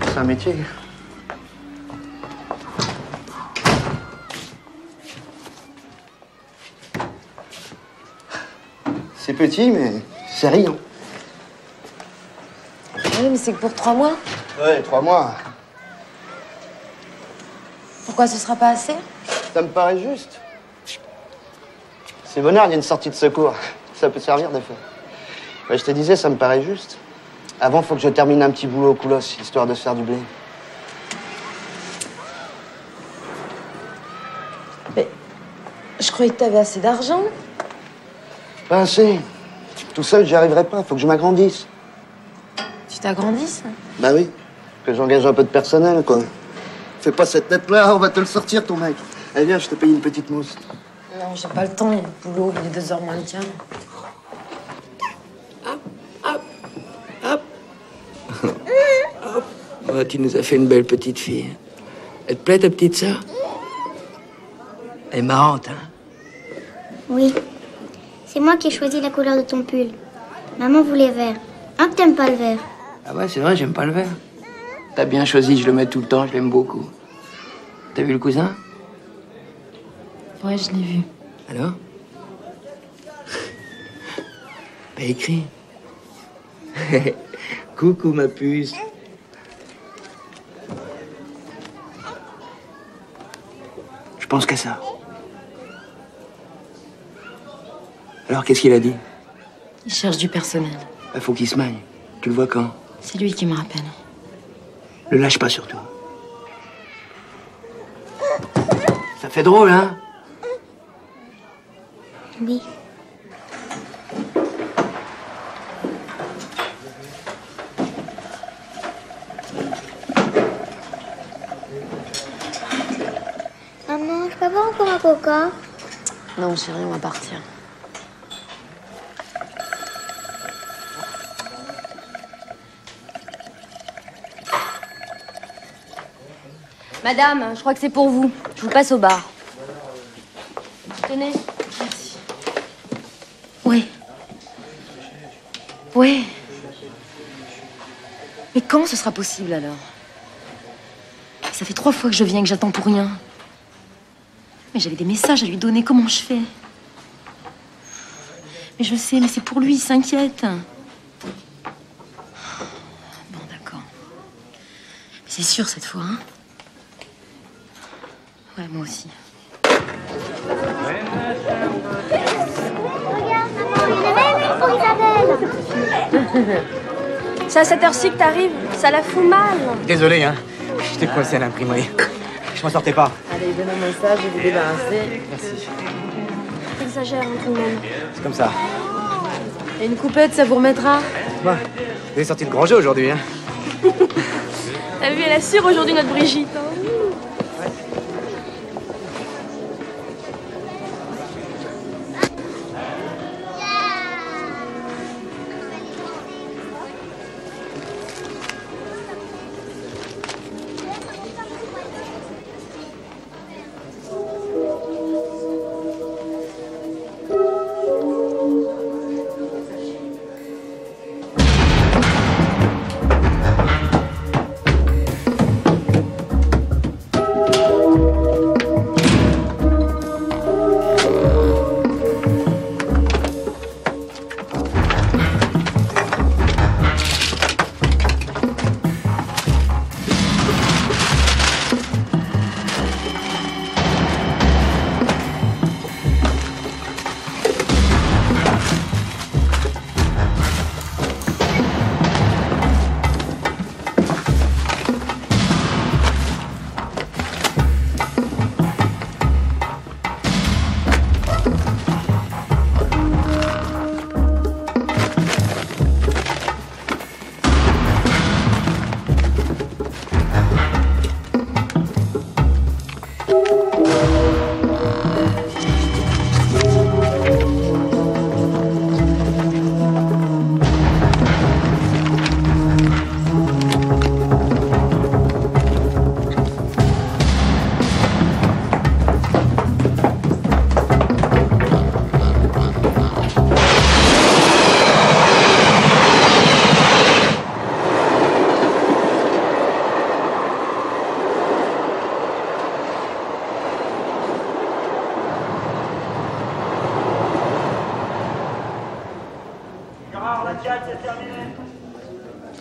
C'est un métier. C'est petit, mais c'est rien. Oui, mais c'est que pour 3 mois. Ouais, 3 mois. Pourquoi ce sera pas assez? Ça me paraît juste. C'est bonheur, il y a une sortie de secours. Ça peut servir des fois. Ouais, je te disais, ça me paraît juste. Avant, faut que je termine un petit boulot au Koulos, histoire de se faire du blé. Mais je croyais que t'avais assez d'argent. Pas assez. Tout seul, j'y arriverai pas. Faut que je m'agrandisse. Tu t'agrandisses? Bah oui. Que j'engage un peu de personnel, quoi. Fais pas cette tête-là, on va te le sortir, ton mec. Allez, viens, je te paye une petite mousse. Non, j'ai pas le temps, il y a le boulot, il est 2h moins le quart. Oh, tu nous as fait une belle petite fille. Elle te plaît, ta petite sœur? Elle est marrante, hein? Oui. C'est moi qui ai choisi la couleur de ton pull. Maman voulait vert. Hein, que t'aimes pas le vert? Ah ouais, c'est vrai, j'aime pas le vert. T'as bien choisi, je le mets tout le temps, je l'aime beaucoup. T'as vu le cousin? Ouais, je l'ai vu. Alors? Bah, écris. Coucou, ma puce. Je pense qu'à ça. Alors, qu'est-ce qu'il a dit? Il cherche du personnel. Il faut qu'il se maille. Tu le vois quand? C'est lui qui me rappelle. Le lâche pas, surtout. Ça fait drôle, hein? Oui. Maman, je peux avoir encore un coca? Non, chérie, on va partir. Madame, je crois que c'est pour vous. Je vous passe au bar. Tenez. Merci. Oui. Oui. Mais quand ce sera possible, alors? Ça fait 3 fois que je viens et que j'attends pour rien. Mais j'avais des messages à lui donner. Comment je fais? Mais je sais, mais c'est pour lui, il s'inquiète. Bon, d'accord. Mais c'est sûr cette fois, hein? Ouais, moi aussi. Regarde, maman, il y en a même une pour Isabelle. C'est à cette heure-ci que t'arrives. Ça la fout mal. Désolé, hein. J'étais coincé à l'imprimerie. Je m'en sortais pas. Allez, donne un message, je vais vous débarrasser. Merci. T'exagères, hein, tout le monde. C'est comme ça. Et une coupette, ça vous remettra? Bon, vous avez sorti le grand jeu aujourd'hui, hein. T'as vu, elle assure aujourd'hui notre Brigitte. Hein.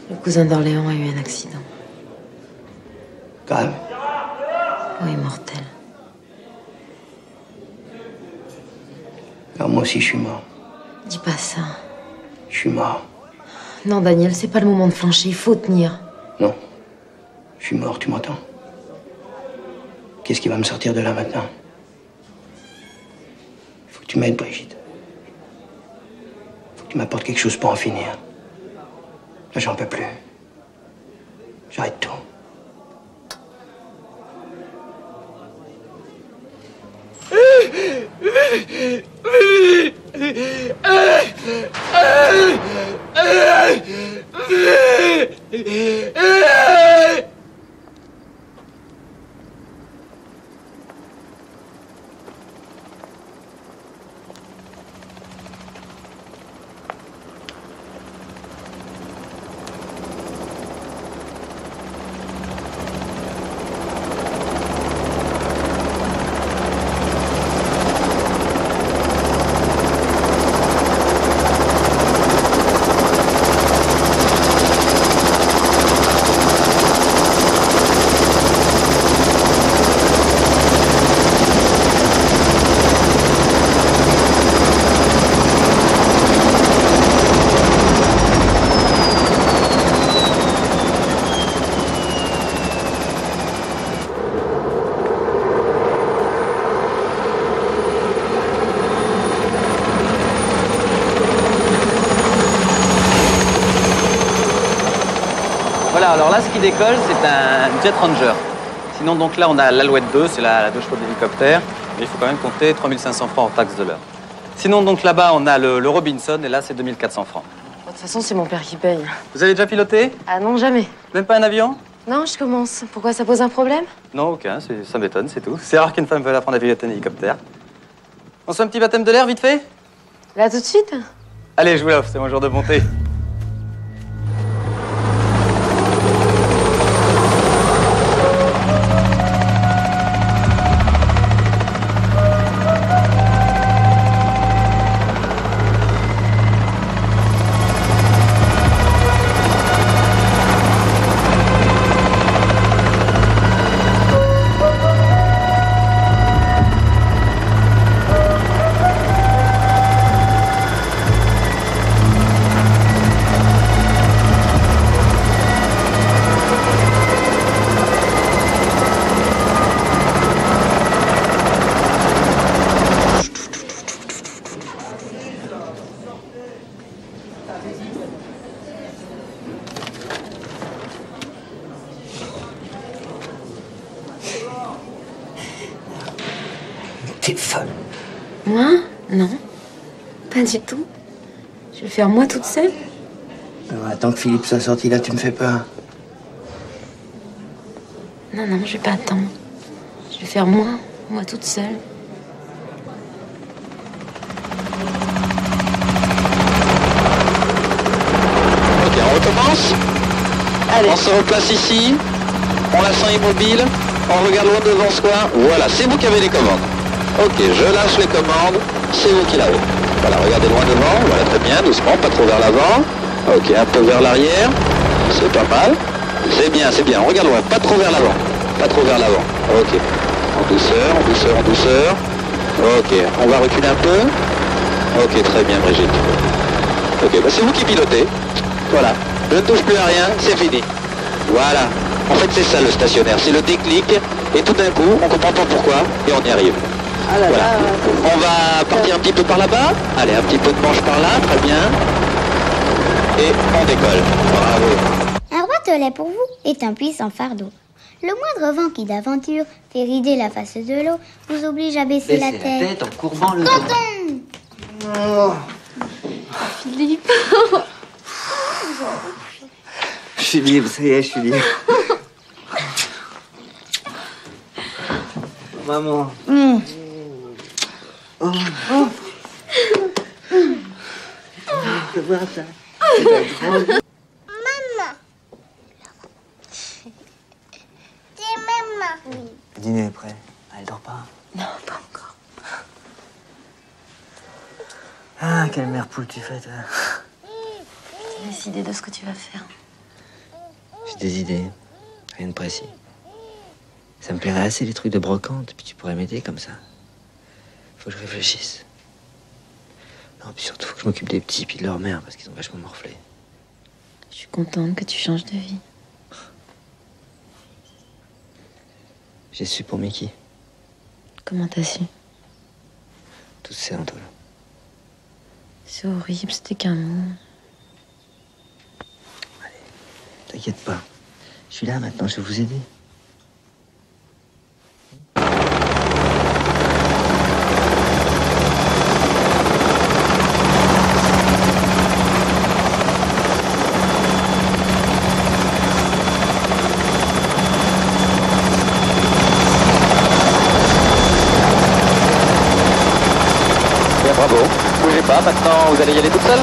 Le cousin d'Orléans a eu un accident. Grave. Oui, mortel. Alors moi aussi, je suis mort. Dis pas ça. Je suis mort. Non, Daniel, c'est pas le moment de flancher. Il faut tenir. Non. Je suis mort, tu m'entends? Qu'est-ce qui va me sortir de là maintenant? Faut que tu m'aides, Brigitte. Faut que tu m'apportes quelque chose pour en finir. Là, j'en peux plus. J'arrête tout. Voilà, alors là, ce qui décolle, c'est un Jet Ranger. Sinon, donc là, on a l'Alouette 2, c'est la 2 chevaux d'hélicoptère. Mais il faut quand même compter 3500 francs en taxe de l'heure. Sinon, donc là-bas, on a le Robinson, et là, c'est 2400 francs. De toute façon, c'est mon père qui paye. Vous avez déjà piloté? Ah non, jamais. Même pas un avion? Non, je commence. Pourquoi, ça pose un problème? Non, aucun, ça m'étonne, c'est tout. C'est rare qu'une femme veuille apprendre à piloter un hélicoptère. On se fait un petit baptême de l'air, vite fait? Là, tout de suite? Allez, je vous l'offre, c'est mon jour de montée. T'es folle. Moi? Non. Pas du tout. Je vais faire moi toute seule. Alors, attends que Philippe soit sorti là, tu me fais peur. Non, non, je vais pas attendre. Je vais faire moi toute seule. Ok, on recommence. Allez. On se replace ici. On la sent immobile. On regarde loin devant soi. Voilà, c'est vous qui avez les commandes. Ok, je lâche les commandes. C'est vous qui l'avez. Voilà, regardez loin devant. Voilà, très bien, doucement, pas trop vers l'avant. Ok, un peu vers l'arrière. C'est pas mal. C'est bien, c'est bien. On regarde loin, pas trop vers l'avant. Pas trop vers l'avant. Ok. En douceur, en douceur, en douceur. Ok, on va reculer un peu. Ok, très bien, Brigitte. Ok, bah c'est vous qui pilotez. Voilà. Je ne touche plus à rien, c'est fini. Voilà. En fait, c'est ça le stationnaire. C'est le déclic. Et tout d'un coup, on comprend pas pourquoi. Et on y arrive. Ah là voilà. là. On va partir un petit peu par là-bas. Allez, un petit peu de manche par là. Très bien. Et on décolle. Bravo. Un roi de lait pour vous est un puissant fardeau. Le moindre vent qui d'aventure fait rider la face de l'eau vous oblige à baisser la tête. en courbant le dos. Tonton! Oh. Philippe. Je suis libre, ça y est, je suis libre. Maman. Mmh. Oh. Oh. Fais voir ça. Maman. C'est maman. Oui. Le dîner est prêt. Elle dort pas? Non, pas encore. Ah, quelle mère poule tu fais, toi. décidé de ce que tu vas faire? J'ai des idées. Rien de précis. Ça me plairait assez les trucs de brocante, puis tu pourrais m'aider comme ça. Faut que je réfléchisse. Non, puis surtout, faut que je m'occupe des petits, puis de leur mère, parce qu'ils ont vachement morflé. Je suis contente que tu changes de vie. J'ai su pour Mickey. Comment t'as su? Tout c'est Antoine. C'est horrible, c'était qu'un mot. T'inquiète pas. Je suis là maintenant, je vais vous aider. Bien, bravo. Bougez pas, maintenant vous allez y aller toute seule.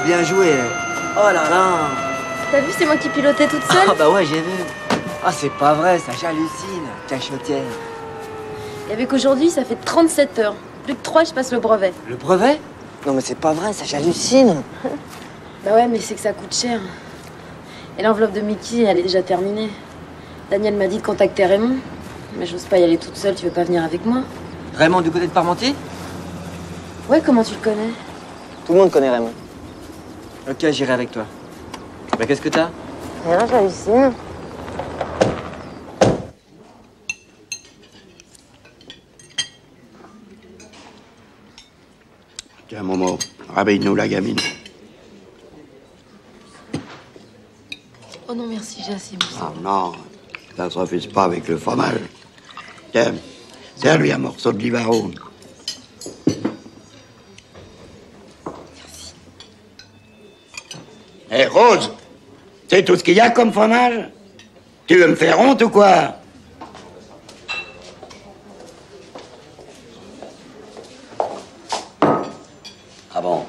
Bien joué. Oh là là. T'as vu, c'est moi qui pilotais toute seule? Ah bah ouais, j'ai vu. Ah, c'est pas vrai, ça, j'hallucine. Cachotière. Il y avait qu'aujourd'hui, ça fait 37 heures. Plus que 3, je passe le brevet. Le brevet? Non mais c'est pas vrai, ça, j'hallucine. Bah ouais, mais c'est que ça coûte cher. Et l'enveloppe de Mickey, elle est déjà terminée. Daniel m'a dit de contacter Raymond. Mais j'ose pas y aller toute seule, tu veux pas venir avec moi? Raymond du côté de Parmentier? Ouais, comment tu le connais? Tout le monde connaît Raymond. Ok, j'irai avec toi. Bah qu'est-ce que t'as? Rien, j'hallucine. Tiens, Momo, réveille-nous la gamine. Oh non, merci, j'ai assez bu. Ah non, ça se refuse pas avec le fromage. Tiens, serre-lui un morceau de Livaro. Hé, Rose, c'est tout ce qu'il y a comme fromage? Tu veux me faire honte ou quoi? Ah bon,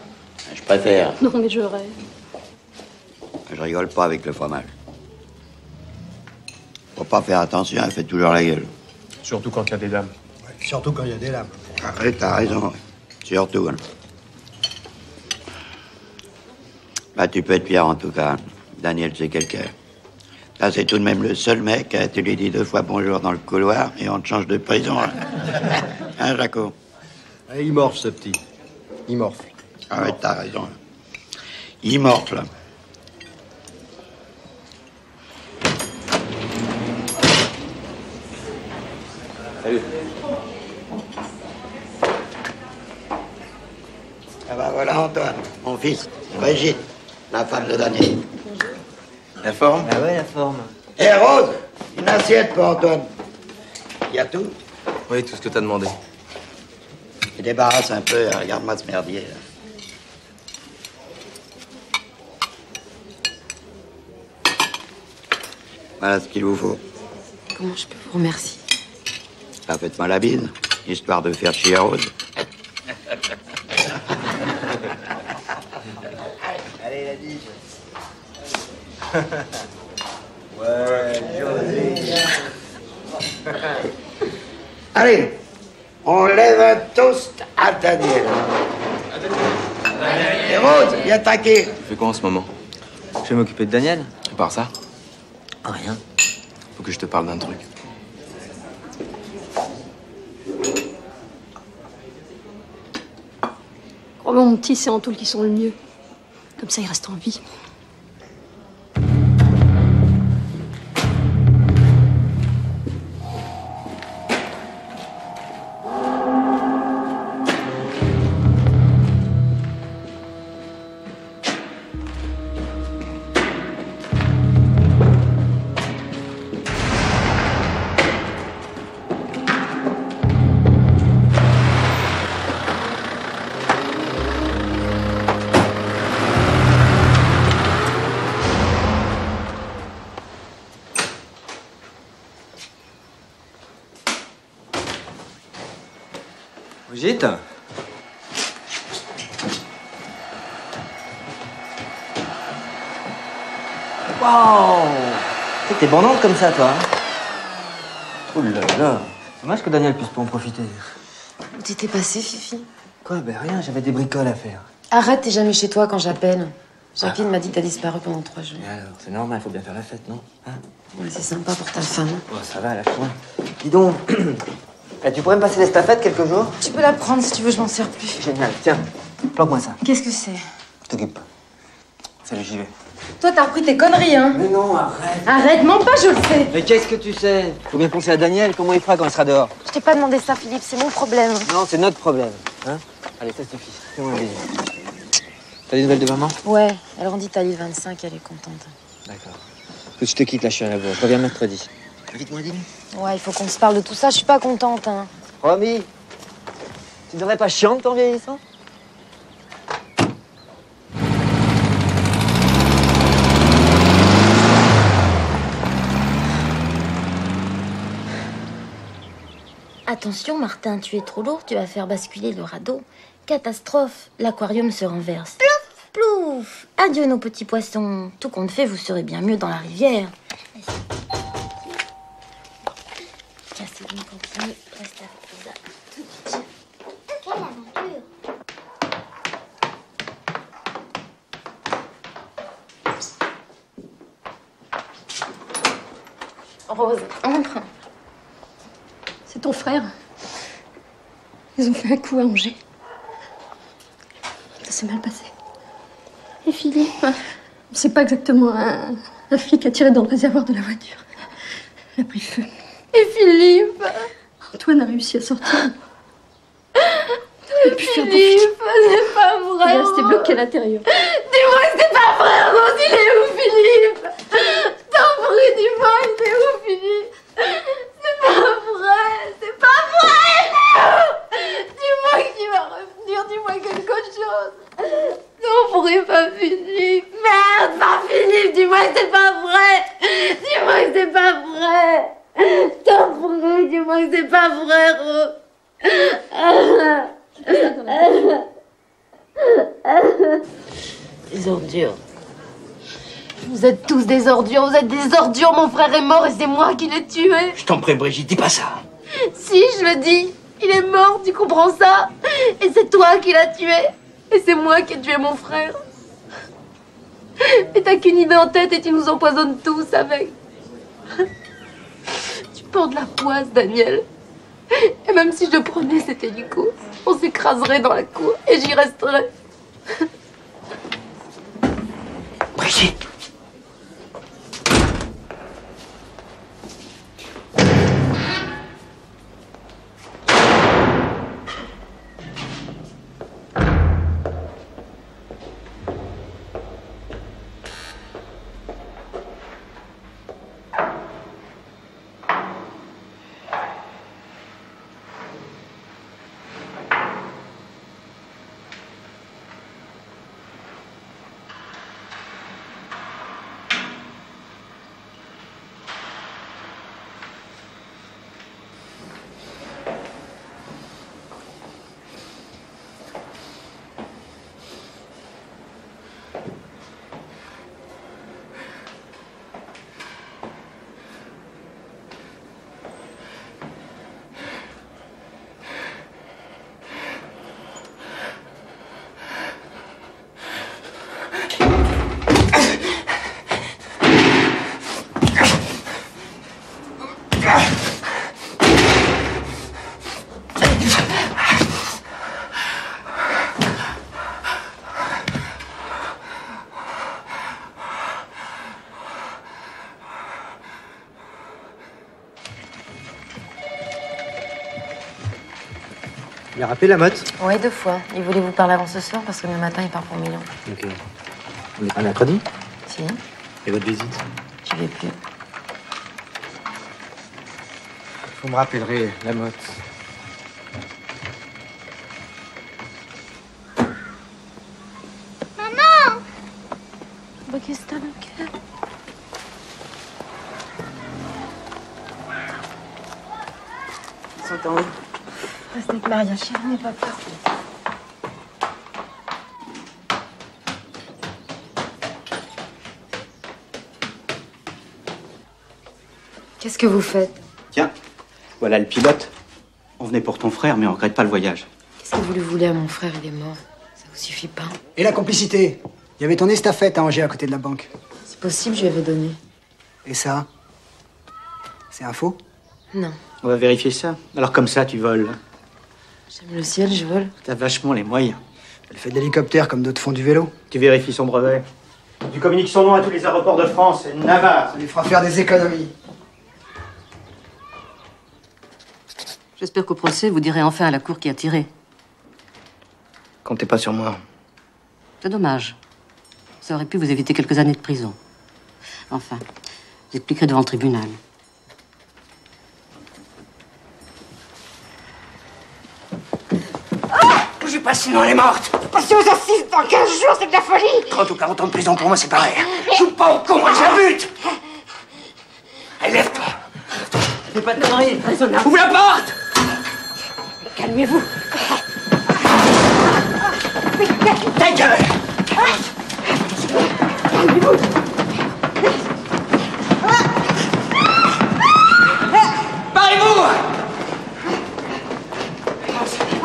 je préfère. Non, mais je rêve. Je rigole pas avec le fromage. Faut pas faire attention, elle fait toujours la gueule. Surtout quand il y a des dames. Surtout quand il y a des lames. Arrête, t'as raison. Surtout. Hein. Bah, tu peux être fier en tout cas. Daniel, c'est quelqu'un. Là, c'est tout de même le seul mec à tu lui dis 2 fois bonjour dans le couloir et on te change de prison. Hein, hein Jaco? Il morfle, ce petit. Il morfle. Arrête, t'as raison. Il morfle. Salut. Ah bah voilà Antoine, mon fils. Brigitte, la femme de Daniel. La forme? Ah ouais, la forme. Hé Rose, une assiette pour Antoine. Y a tout? Oui, tout ce que t'as demandé. Je débarrasse un peu, regarde-moi ce merdier là. Voilà ce qu'il vous faut. Comment je peux vous remercier? Bah, faites-moi la bise, histoire de faire chier Rose. Allez, la bise. Ouais, joli. Allez, on lève un toast à Daniel. Et Rose, viens taquer. Tu fais quoi en ce moment? Je vais m'occuper de Daniel. À part ça? Rien. Faut que je te parle d'un truc. Crois-moi, mon petit, c'est Antoul qui sont le mieux. Comme ça, il reste en vie. Brigitte? Waouh! T'es bandante comme ça, toi. Oh là là. C'est dommage que Daniel puisse pas en profiter. Où t'étais passé, Fifi? Quoi? Ben rien, j'avais des bricoles à faire. Arrête, t'es jamais chez toi quand j'appelle. Jacqueline m'a dit que t'as disparu pendant 3 jours. Et alors, c'est normal, faut bien faire la fête, non? Hein? Ouais, c'est sympa pour ta femme. Oh, ça va, lâche-moi. Dis donc, eh, tu pourrais me passer l'estafette quelques jours? Tu peux la prendre si tu veux, je m'en sers plus. Génial, tiens, planque-moi ça. Qu'est-ce que c'est? Je t'occupe pas. Salut, j'y vais. Toi, t'as repris tes conneries, hein? Mais non, arrête. Arrête, mens pas, je le sais. Mais qu'est-ce que tu sais? Faut bien penser à Daniel, comment il fera quand il sera dehors? Je t'ai pas demandé ça, Philippe, c'est mon problème. Non, c'est notre problème, hein? Allez, ça suffit. Fais-moi un bisou. T'as des nouvelles de maman? Ouais, elle rendit ta livre 25, elle est contente. D'accord. Écoute, je te quitte, là, je suis à la bourre. Je reviens mercredi. Vite-moi, dis-moi. Ouais, il faut qu'on se parle de tout ça, je suis pas contente, hein. Promis. Tu devrais pas chiante en vieillissant? Attention, Martin, tu es trop lourd, tu vas faire basculer le radeau. Catastrophe, l'aquarium se renverse. Plouf, plouf. Adieu nos petits poissons. Tout compte fait, vous serez bien mieux dans la rivière. Tiens, c'est bon, continue. Reste avec Lisa. Tout de suite. Quelle aventure! Rose, entre. C'est ton frère. Ils ont fait un coup à Angers. Ça s'est mal passé. Et Philippe, on sait pas exactement, un flic a tiré dans le réservoir de la voiture. Elle a pris feu. Et Philippe, Antoine a réussi à sortir. Philippe, c'est pas vrai. Il est resté bloqué à l'intérieur. Dis-moi que c'est pas vrai, Rose, il est où, Philippe? T'en prie, dis-moi, il est où, Philippe? C'est pas vrai, c'est pas vrai! Dis-moi qu'il va revenir, dis-moi quelque chose. T'en prie, pas Philippe. Merde, pas Philippe, dis-moi que c'est pas vrai. Dis-moi que c'est pas vrai. T'en prie, dis-moi que c'est pas vrai, Rose. Les ordures. Vous êtes tous des ordures, vous êtes des ordures. Mon frère est mort et c'est moi qui l'ai tué. Je t'en prie, Brigitte, dis pas ça. Si, je le dis. Il est mort, tu comprends ça? Et c'est toi qui l'as tué. Et c'est moi qui ai tué mon frère. Et t'as qu'une idée en tête et tu nous empoisonnes tous avec. Tu portes la poisse, Daniel. Et même si je prenais cet hélico, on s'écraserait dans la cour et j'y resterais. Brigitte. Il a rappelé la motte? Ouais, 2 fois. Il voulait vous parler avant ce soir parce que le matin, il part pour Milan. Ok. On n'est pas mercredi? Si, Et votre visite? j'y vais plus. Vous me rappellerez la motte. Maman! Bah, qu'est-ce que t'as le cœur? Ils sont en haut. Reste avec Maria, chérie, n'aie pas peur. Qu'est-ce que vous faites? Tiens, voilà le pilote. On venait pour ton frère, mais on regrette pas le voyage. Qu'est-ce que vous lui voulez à mon frère? Il est mort. Ça vous suffit pas? Et la complicité? Il y avait ton estafette à Angers à côté de la banque. C'est possible, je lui avais donné. Et ça? C'est un faux? Non. On va vérifier ça. Alors comme ça, tu voles. J'aime le ciel, je vole. T'as vachement les moyens. Elle fait de l'hélicoptère comme d'autres font du vélo. Tu vérifies son brevet. Tu communiques son nom à tous les aéroports de France et de Navarre. Ça lui fera faire des économies. J'espère qu'au procès, vous direz enfin à la cour qui a tiré. Comptez pas sur moi. C'est dommage. Ça aurait pu vous éviter quelques années de prison. Enfin, j'expliquerai devant le tribunal. Bougez pas, sinon elle est morte. Passer aux assises dans 15 jours, c'est de la folie. 30 ou 40 ans de prison pour moi, c'est pareil. Joue pas au con, moi je la bute. Allez, lève-toi. Fais pas de conneries, raisonnable. Ouvre la porte. Calmez-vous. Ta gueule. Calmez-vous. Parez-vous.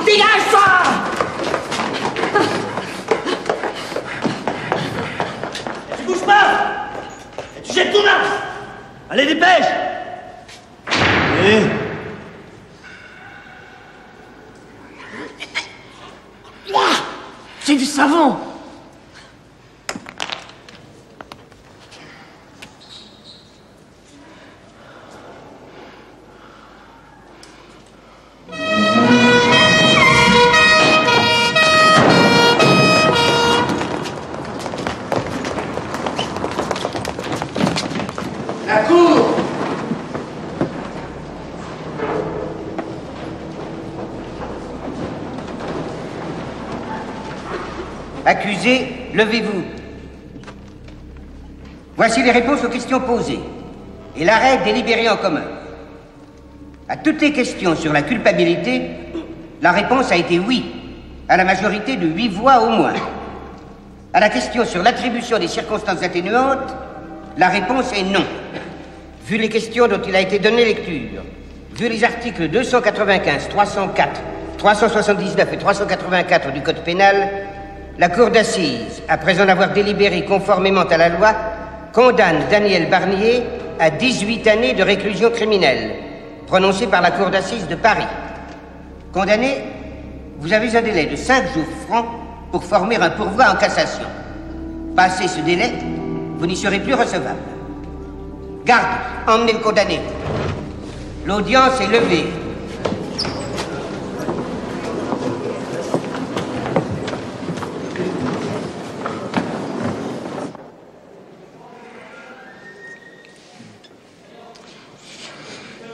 Dégage-toi. Tu bouges pas. Et tu jettes ton arme. Allez, dépêche. Allez. C'est du savon. La cour. Accusé, levez-vous. Voici les réponses aux questions posées et l'arrêt délibéré en commun. À toutes les questions sur la culpabilité, la réponse a été oui, à la majorité de 8 voix au moins. À la question sur l'attribution des circonstances atténuantes, la réponse est non. Vu les questions dont il a été donné lecture, vu les articles 295, 304, 379 et 384 du Code pénal, la Cour d'assises, après en avoir délibéré conformément à la loi, condamne Daniel Barnier à 18 années de réclusion criminelle, prononcée par la Cour d'assises de Paris. Condamné, vous avez un délai de 5 jours francs pour former un pourvoi en cassation. Passé ce délai, vous n'y serez plus recevable. Garde, emmenez le condamné. L'audience est levée.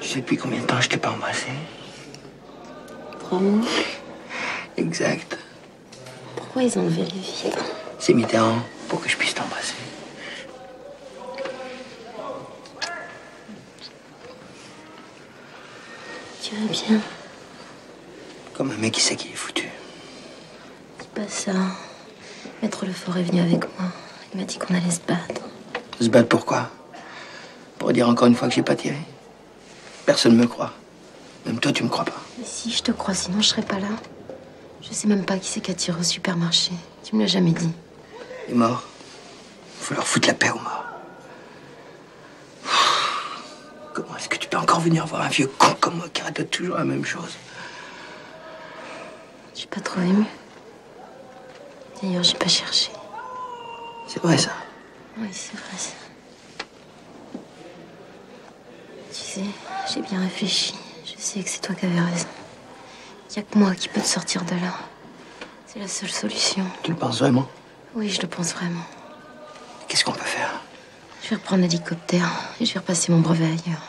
Je sais depuis combien de temps je t'ai pas embrassé. 3 mois. Exact. Pourquoi ils ont enlevé les vitres? C'est Mitterrand pour que je puisse t'embrasser. Tu vas bien? Comme un mec qui sait qu'il est foutu. C'est pas ça. Maître Lefort est venu avec moi. Il m'a dit qu'on allait se battre. Se battre pourquoi? Pour dire encore une fois que j'ai pas tiré. Personne me croit. Même toi, tu me crois pas. Mais si, je te crois, sinon je serais pas là. Je sais même pas qui c'est qui a tiré au supermarché. Tu me l'as jamais dit. Il est mort. Faut leur foutre la paix aux morts. Comment est-ce que tu peux encore venir voir un vieux con comme moi qui répète toujours la même chose? Je suis pas trop émue. D'ailleurs, j'ai pas cherché. C'est vrai, ça. Oui, c'est vrai, ça. Tu sais, j'ai bien réfléchi. Je sais que c'est toi qui avais raison. Y a que moi qui peux te sortir de là. C'est la seule solution. Tu le penses vraiment? Oui, je le pense vraiment. Qu'est-ce qu'on peut faire? Je vais reprendre l'hélicoptère et je vais repasser mon brevet ailleurs.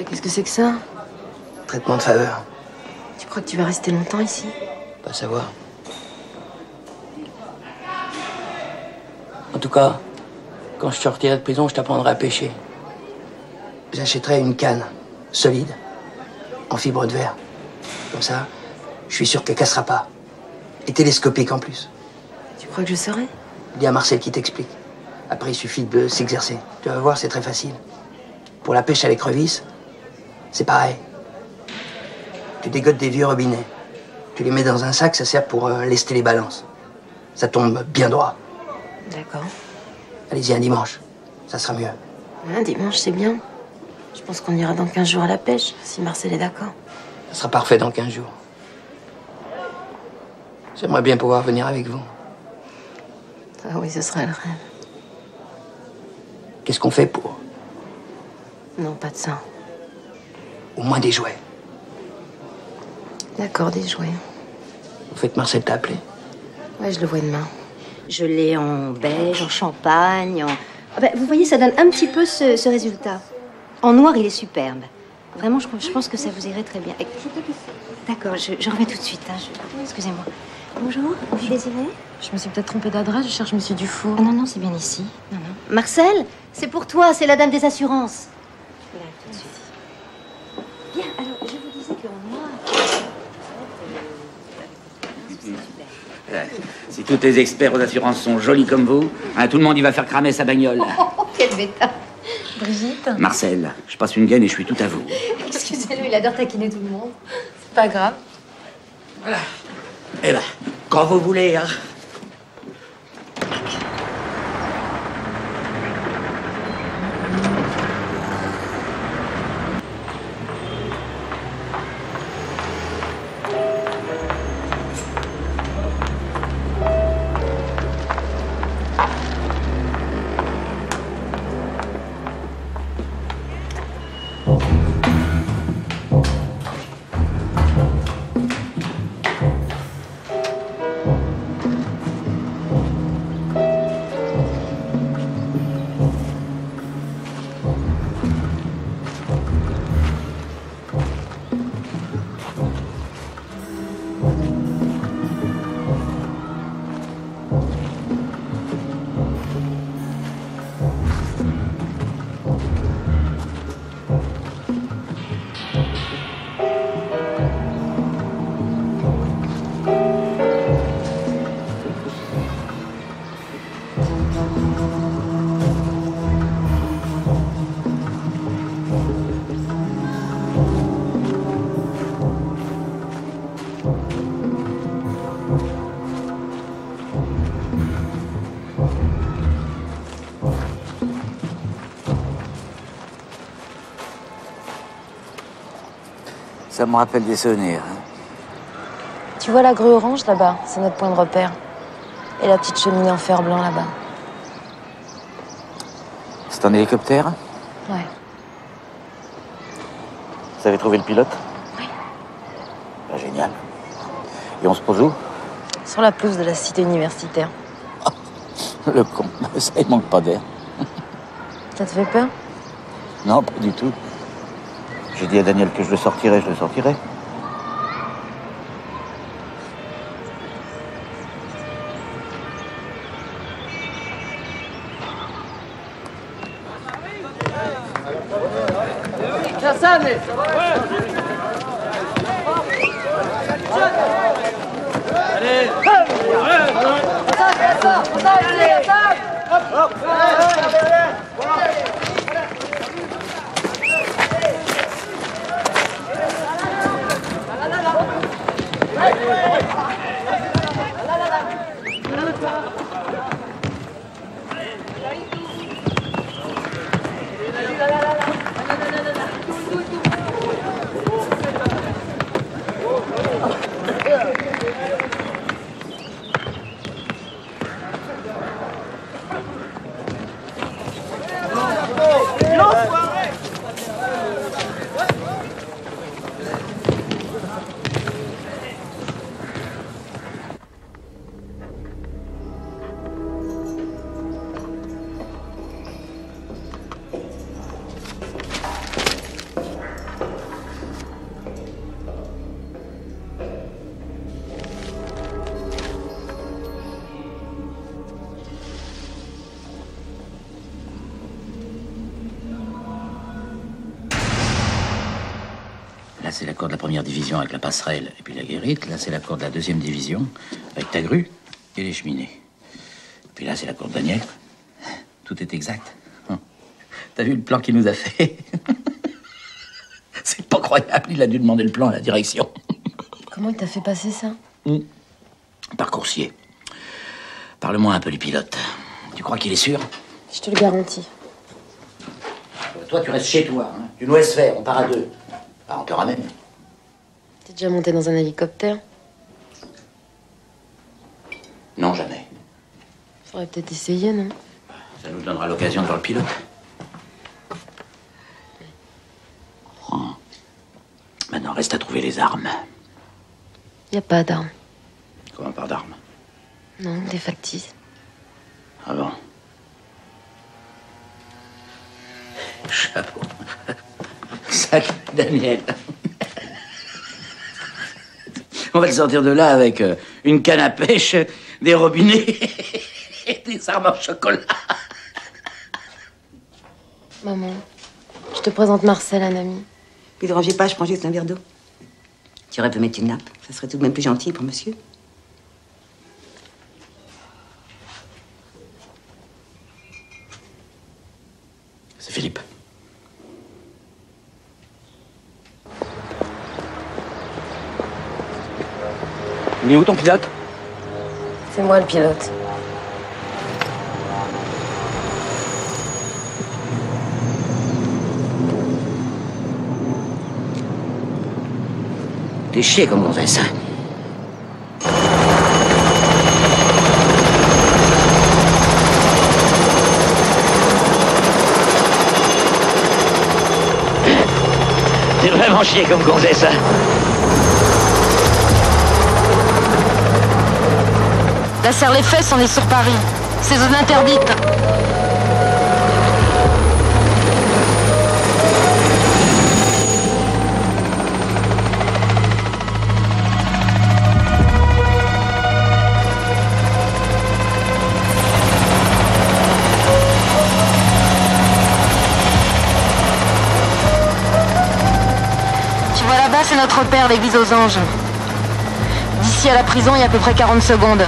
Qu'est-ce que c'est que ça? Traitement de faveur. Tu crois que tu vas rester longtemps ici? Pas savoir. En tout cas, quand je sortirai de prison, je t'apprendrai à pêcher. J'achèterai une canne solide, en fibre de verre. Comme ça, je suis sûr qu'elle cassera pas. Et télescopique en plus. Tu crois que je saurai? Dis à Marcel qui t'explique. Après, il suffit de s'exercer. Tu vas voir, c'est très facile. Pour la pêche à l'écrevisse, c'est pareil. Tu dégotes des vieux robinets. Tu les mets dans un sac, ça sert pour lester les balances. Ça tombe bien droit. D'accord. Allez-y un dimanche, ça sera mieux. Un dimanche, c'est bien. Je pense qu'on ira dans 15 jours à la pêche, si Marcel est d'accord. Ça sera parfait dans 15 jours. J'aimerais bien pouvoir venir avec vous. Ah oui, ce serait le rêve. Qu'est-ce qu'on fait pour? Non, pas de ça. Au moins des jouets. D'accord, des jouets. Vous faites Marcel t'a appelé? Ouais, je le vois demain. Je l'ai en beige, en champagne, en... Ah ben, vous voyez, ça donne un petit peu ce résultat. En noir, il est superbe. Vraiment, je pense que ça vous irait très bien. D'accord, je reviens tout de suite. Hein, excusez-moi. Bonjour, vous désirez? Je me suis peut-être trompée d'adresse, je cherche Monsieur Dufour. Ah non, non, c'est bien ici. Non, non. Marcel, c'est pour toi, c'est la dame des assurances. Là, tout de suite. Bien, alors, je vous disais qu'en noir... Si tous tes experts aux assurances sont jolis comme vous, hein, tout le monde y va faire cramer sa bagnole. Oh, quel bêta. Brigitte? Marcel, je passe une gaine et je suis tout à vous. Excusez-le, il adore taquiner tout le monde. C'est pas grave. Voilà. Eh ben, quand vous voulez, hein. Ça me rappelle des souvenirs. Tu vois la grue orange là-bas? C'est notre point de repère. Et la petite cheminée en fer blanc là-bas. C'est un hélicoptère? Ouais. Vous avez trouvé le pilote? Oui. Bah, génial. Et on se pose où? Sur la pelouse de la cité universitaire. Le con, ça il manque pas d'air. Ça te fait peur? Non, pas du tout. J'ai dit à Daniel que je le sortirais, je le sortirais. Là, c'est la cour de la première division avec la passerelle et puis la guérite. Là, c'est la cour de la deuxième division avec ta grue et les cheminées. Puis là, c'est la cour de Daniel. Tout est exact. T'as vu le plan qu'il nous a fait? C'est pas croyable, il a dû demander le plan à la direction. Comment il t'a fait passer ça? Par coursier. Parle-moi un peu du pilote. Tu crois qu'il est sûr? Je te le garantis. Toi, tu restes chez toi. Hein. Tu nous laisses faire, on part à deux. Bah, on te ramène. T'es déjà monté dans un hélicoptère? Non, jamais. Faudrait peut-être essayer, non? Ça nous donnera l'occasion de voir le pilote. Maintenant, reste à trouver les armes. Y a pas d'armes. Comment pas d'armes? Non, des factices. Ah bon? Chapeau. Sac Daniel. On va le sortir de là avec une canne à pêche, des robinets et des armes en chocolat. Maman, je te présente Marcel, un ami. Ne dérangez pas, je prends juste un verre d'eau. Tu aurais pu mettre une nappe, ça serait tout de même plus gentil pour monsieur. C'est Philippe. Il est où ton pilote? C'est moi le pilote. T'es chier comme on fait ça. T'es vraiment chier comme gonzesse, ça. La serre les fesses, on est sur Paris. C'est zone interdite. Tu vois là-bas, c'est notre repère, l'église aux anges. D'ici à la prison, il y a à peu près 40 secondes.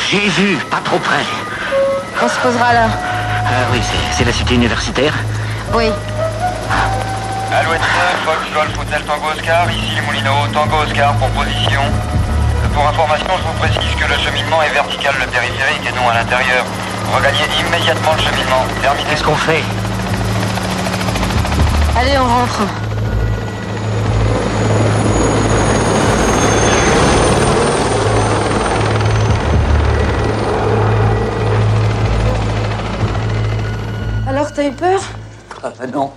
J'ai vu, pas trop près. On se posera là. Ah oui, c'est la cité universitaire. Oui. Alouette 9, Fox Golf Hotel Tango Oscar, ici les Moulineaux, Tango Oscar pour position. Pour information, je vous précise que le cheminement est vertical, le périphérique, et non à l'intérieur. Regagnez immédiatement le cheminement. Terminé. Qu'est-ce qu'on fait? Allez, on rentre. Alors, t'as eu peur? Non.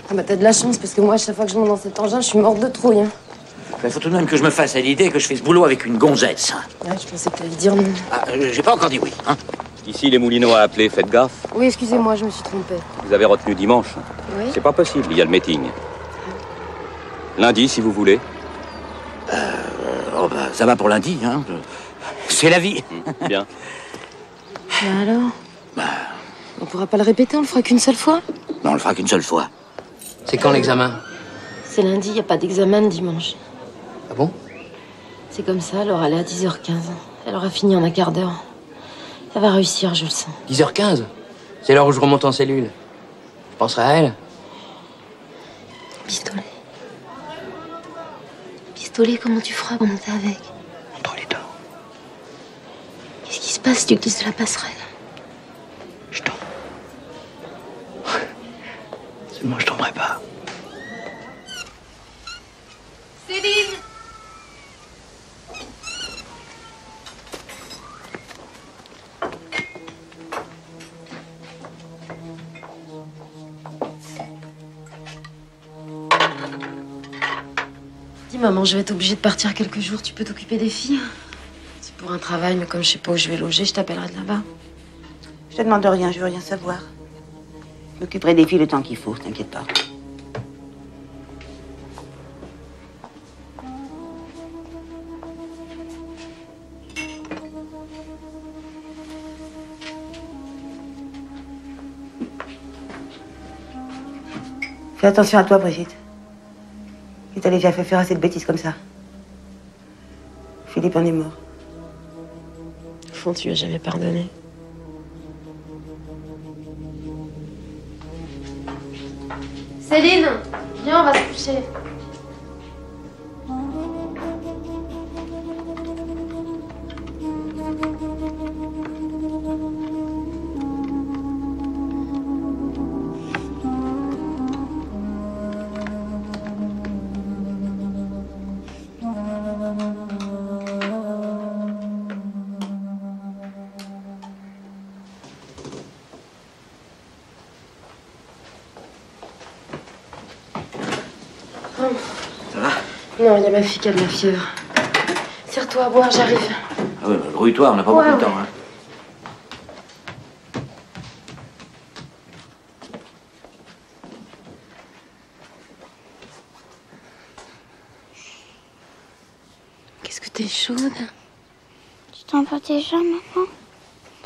Ah bah t'as de la chance, parce que moi, à chaque fois que je monte dans cet engin, je suis morte de trouille. Hein. Il faut tout de même que je me fasse à l'idée que je fais ce boulot avec une gonzesse. Ouais, je pensais que t'allais dire non. Ah, j'ai pas encore dit oui, hein. Ici, les Moulineaux à appeler, faites gaffe. Oui, excusez-moi, je me suis trompée. Vous avez retenu dimanche. Oui. C'est pas possible, il y a le meeting. Lundi, si vous voulez. Oh bah, ça va pour lundi, hein. C'est la vie. Bien. Bah alors? On pourra pas le répéter, on le fera qu'une seule fois? Non, on le fera qu'une seule fois. C'est quand l'examen? C'est lundi, y a pas d'examen le dimanche. Ah bon? C'est comme ça, alors elle est à 10h15. Elle aura fini en un quart d'heure. Elle va réussir, je le sens. 10h15? C'est l'heure où je remonte en cellule. Je penserai à elle. Pistolet. Pistolet, comment tu feras pour monter avec? Entre les dents. Qu'est-ce qui se passe si tu glisses de la passerelle? Je tombe. Seulement, je tomberai pas. Céline! Dis maman, je vais être obligée de partir quelques jours. Tu peux t'occuper des filles? C'est pour un travail, mais comme je sais pas où je vais loger, je t'appellerai de là-bas. Je te demande rien, je veux rien savoir. Je m'occuperai des filles le temps qu'il faut, t'inquiète pas. Fais attention à toi, Brigitte. Qui t'a déjà fait faire assez de bêtises comme ça? Philippe en est mort. Au fond, tu lui as jamais pardonné. Céline, viens, on va se coucher. Ça va? Non, il y a ma fille qui a de la fièvre. Tire-toi à boire, j'arrive. Ah ouais, grouille-toi, on n'a pas beaucoup de temps, hein. Qu'est-ce que t'es chaude? Tu t'en vas déjà, maman?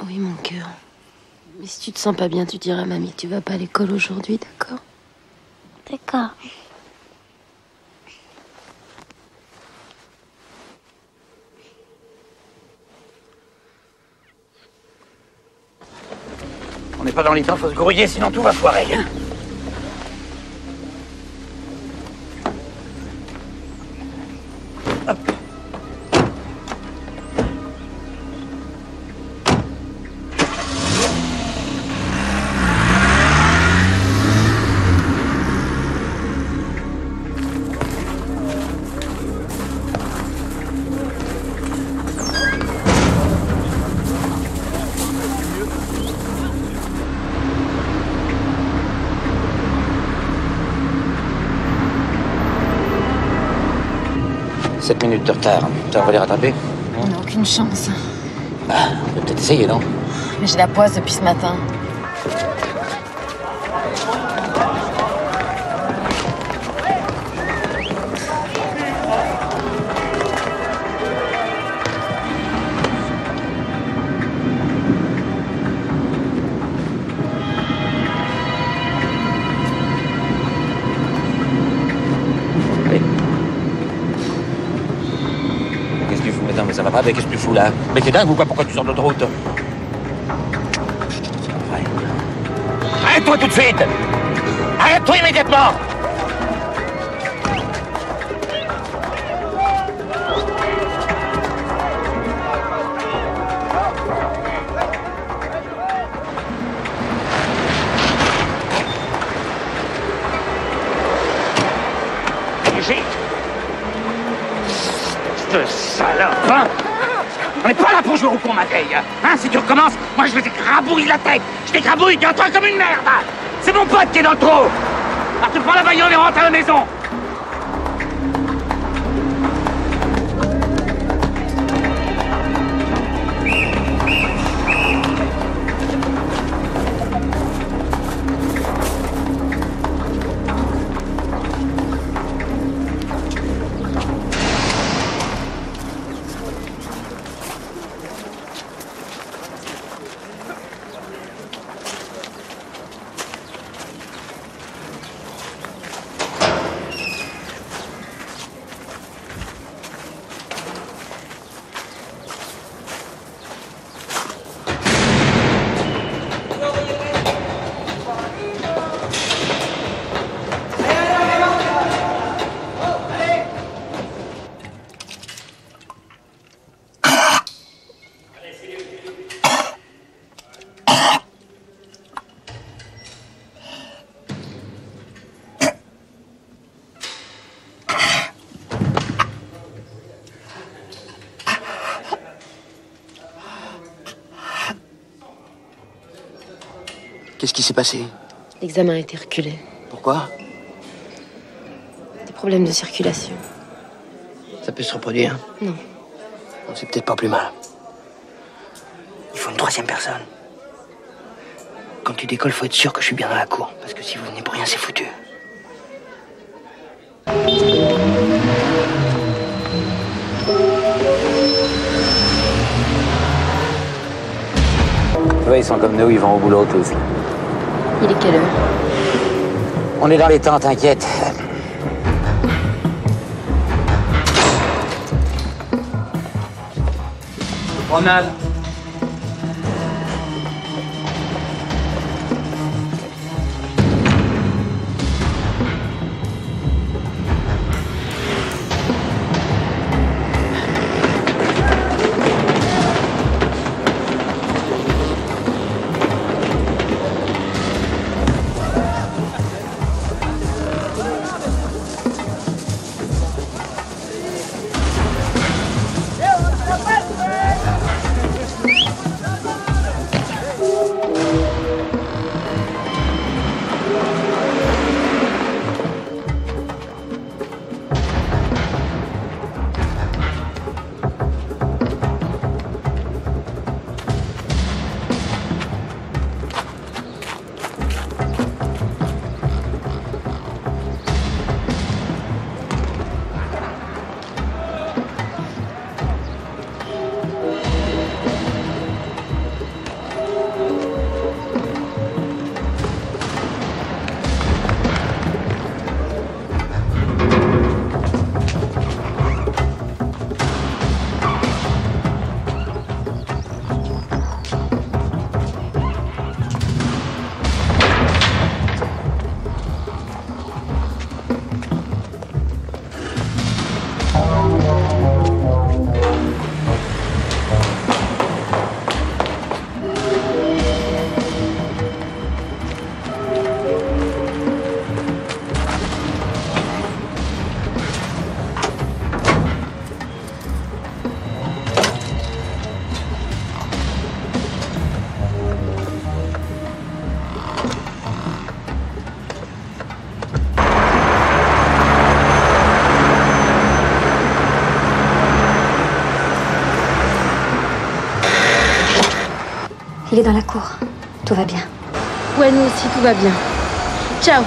Oui, mon cœur. Mais si tu te sens pas bien, tu diras à mamie, tu vas pas à l'école aujourd'hui, d'accord? D'accord. On n'est pas dans les temps, faut se grouiller, sinon tout va foirer, hein. Hop. Sept minutes de retard. Ça, on va les rattraper? On n'a aucune chance. Bah, on peut peut-être essayer, non? Mais j'ai la poisse depuis ce matin. Qu'est-ce que tu fous maintenant? Mais ça va pas, mais qu'est-ce que tu fous là? Mais t'es dingue ou quoi? Pourquoi tu sors de l'autoroute? Arrête-toi tout de suite! Arrête-toi immédiatement! de salope, hein? On n'est pas là pour jouer au con, ma vieille. Hein, si tu recommences, moi je vais t'écrabouiller la tête. Je t'écrabouille, tiens-toi comme une merde. C'est mon pote qui est dans le trou. Alors tu prends la bagnole et rentre à la maison. Qu'est-ce qui s'est passé? L'examen a été reculé. Pourquoi? Des problèmes de circulation. Ça peut se reproduire? Non. Bon, c'est peut-être pas plus mal. Il faut une troisième personne. Quand tu décolles, faut être sûr que je suis bien dans la cour. Parce que si vous venez pour rien, c'est foutu. Tu vois, ils sont comme nous, ils vont au boulot tous. Il est quelle heure? On est dans les temps, t'inquiète. Promenade. Il est dans la cour. Tout va bien. Ouais, nous aussi, tout va bien. Ciao.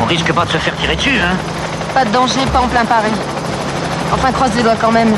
risque pas de se faire tirer dessus, hein? Pas de danger, pas en plein Paris. Enfin, croise les doigts quand même.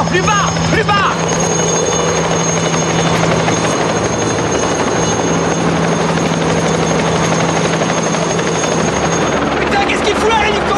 Plus bas! Plus bas! Putain, qu'est-ce qu'il fout là, l'hélico?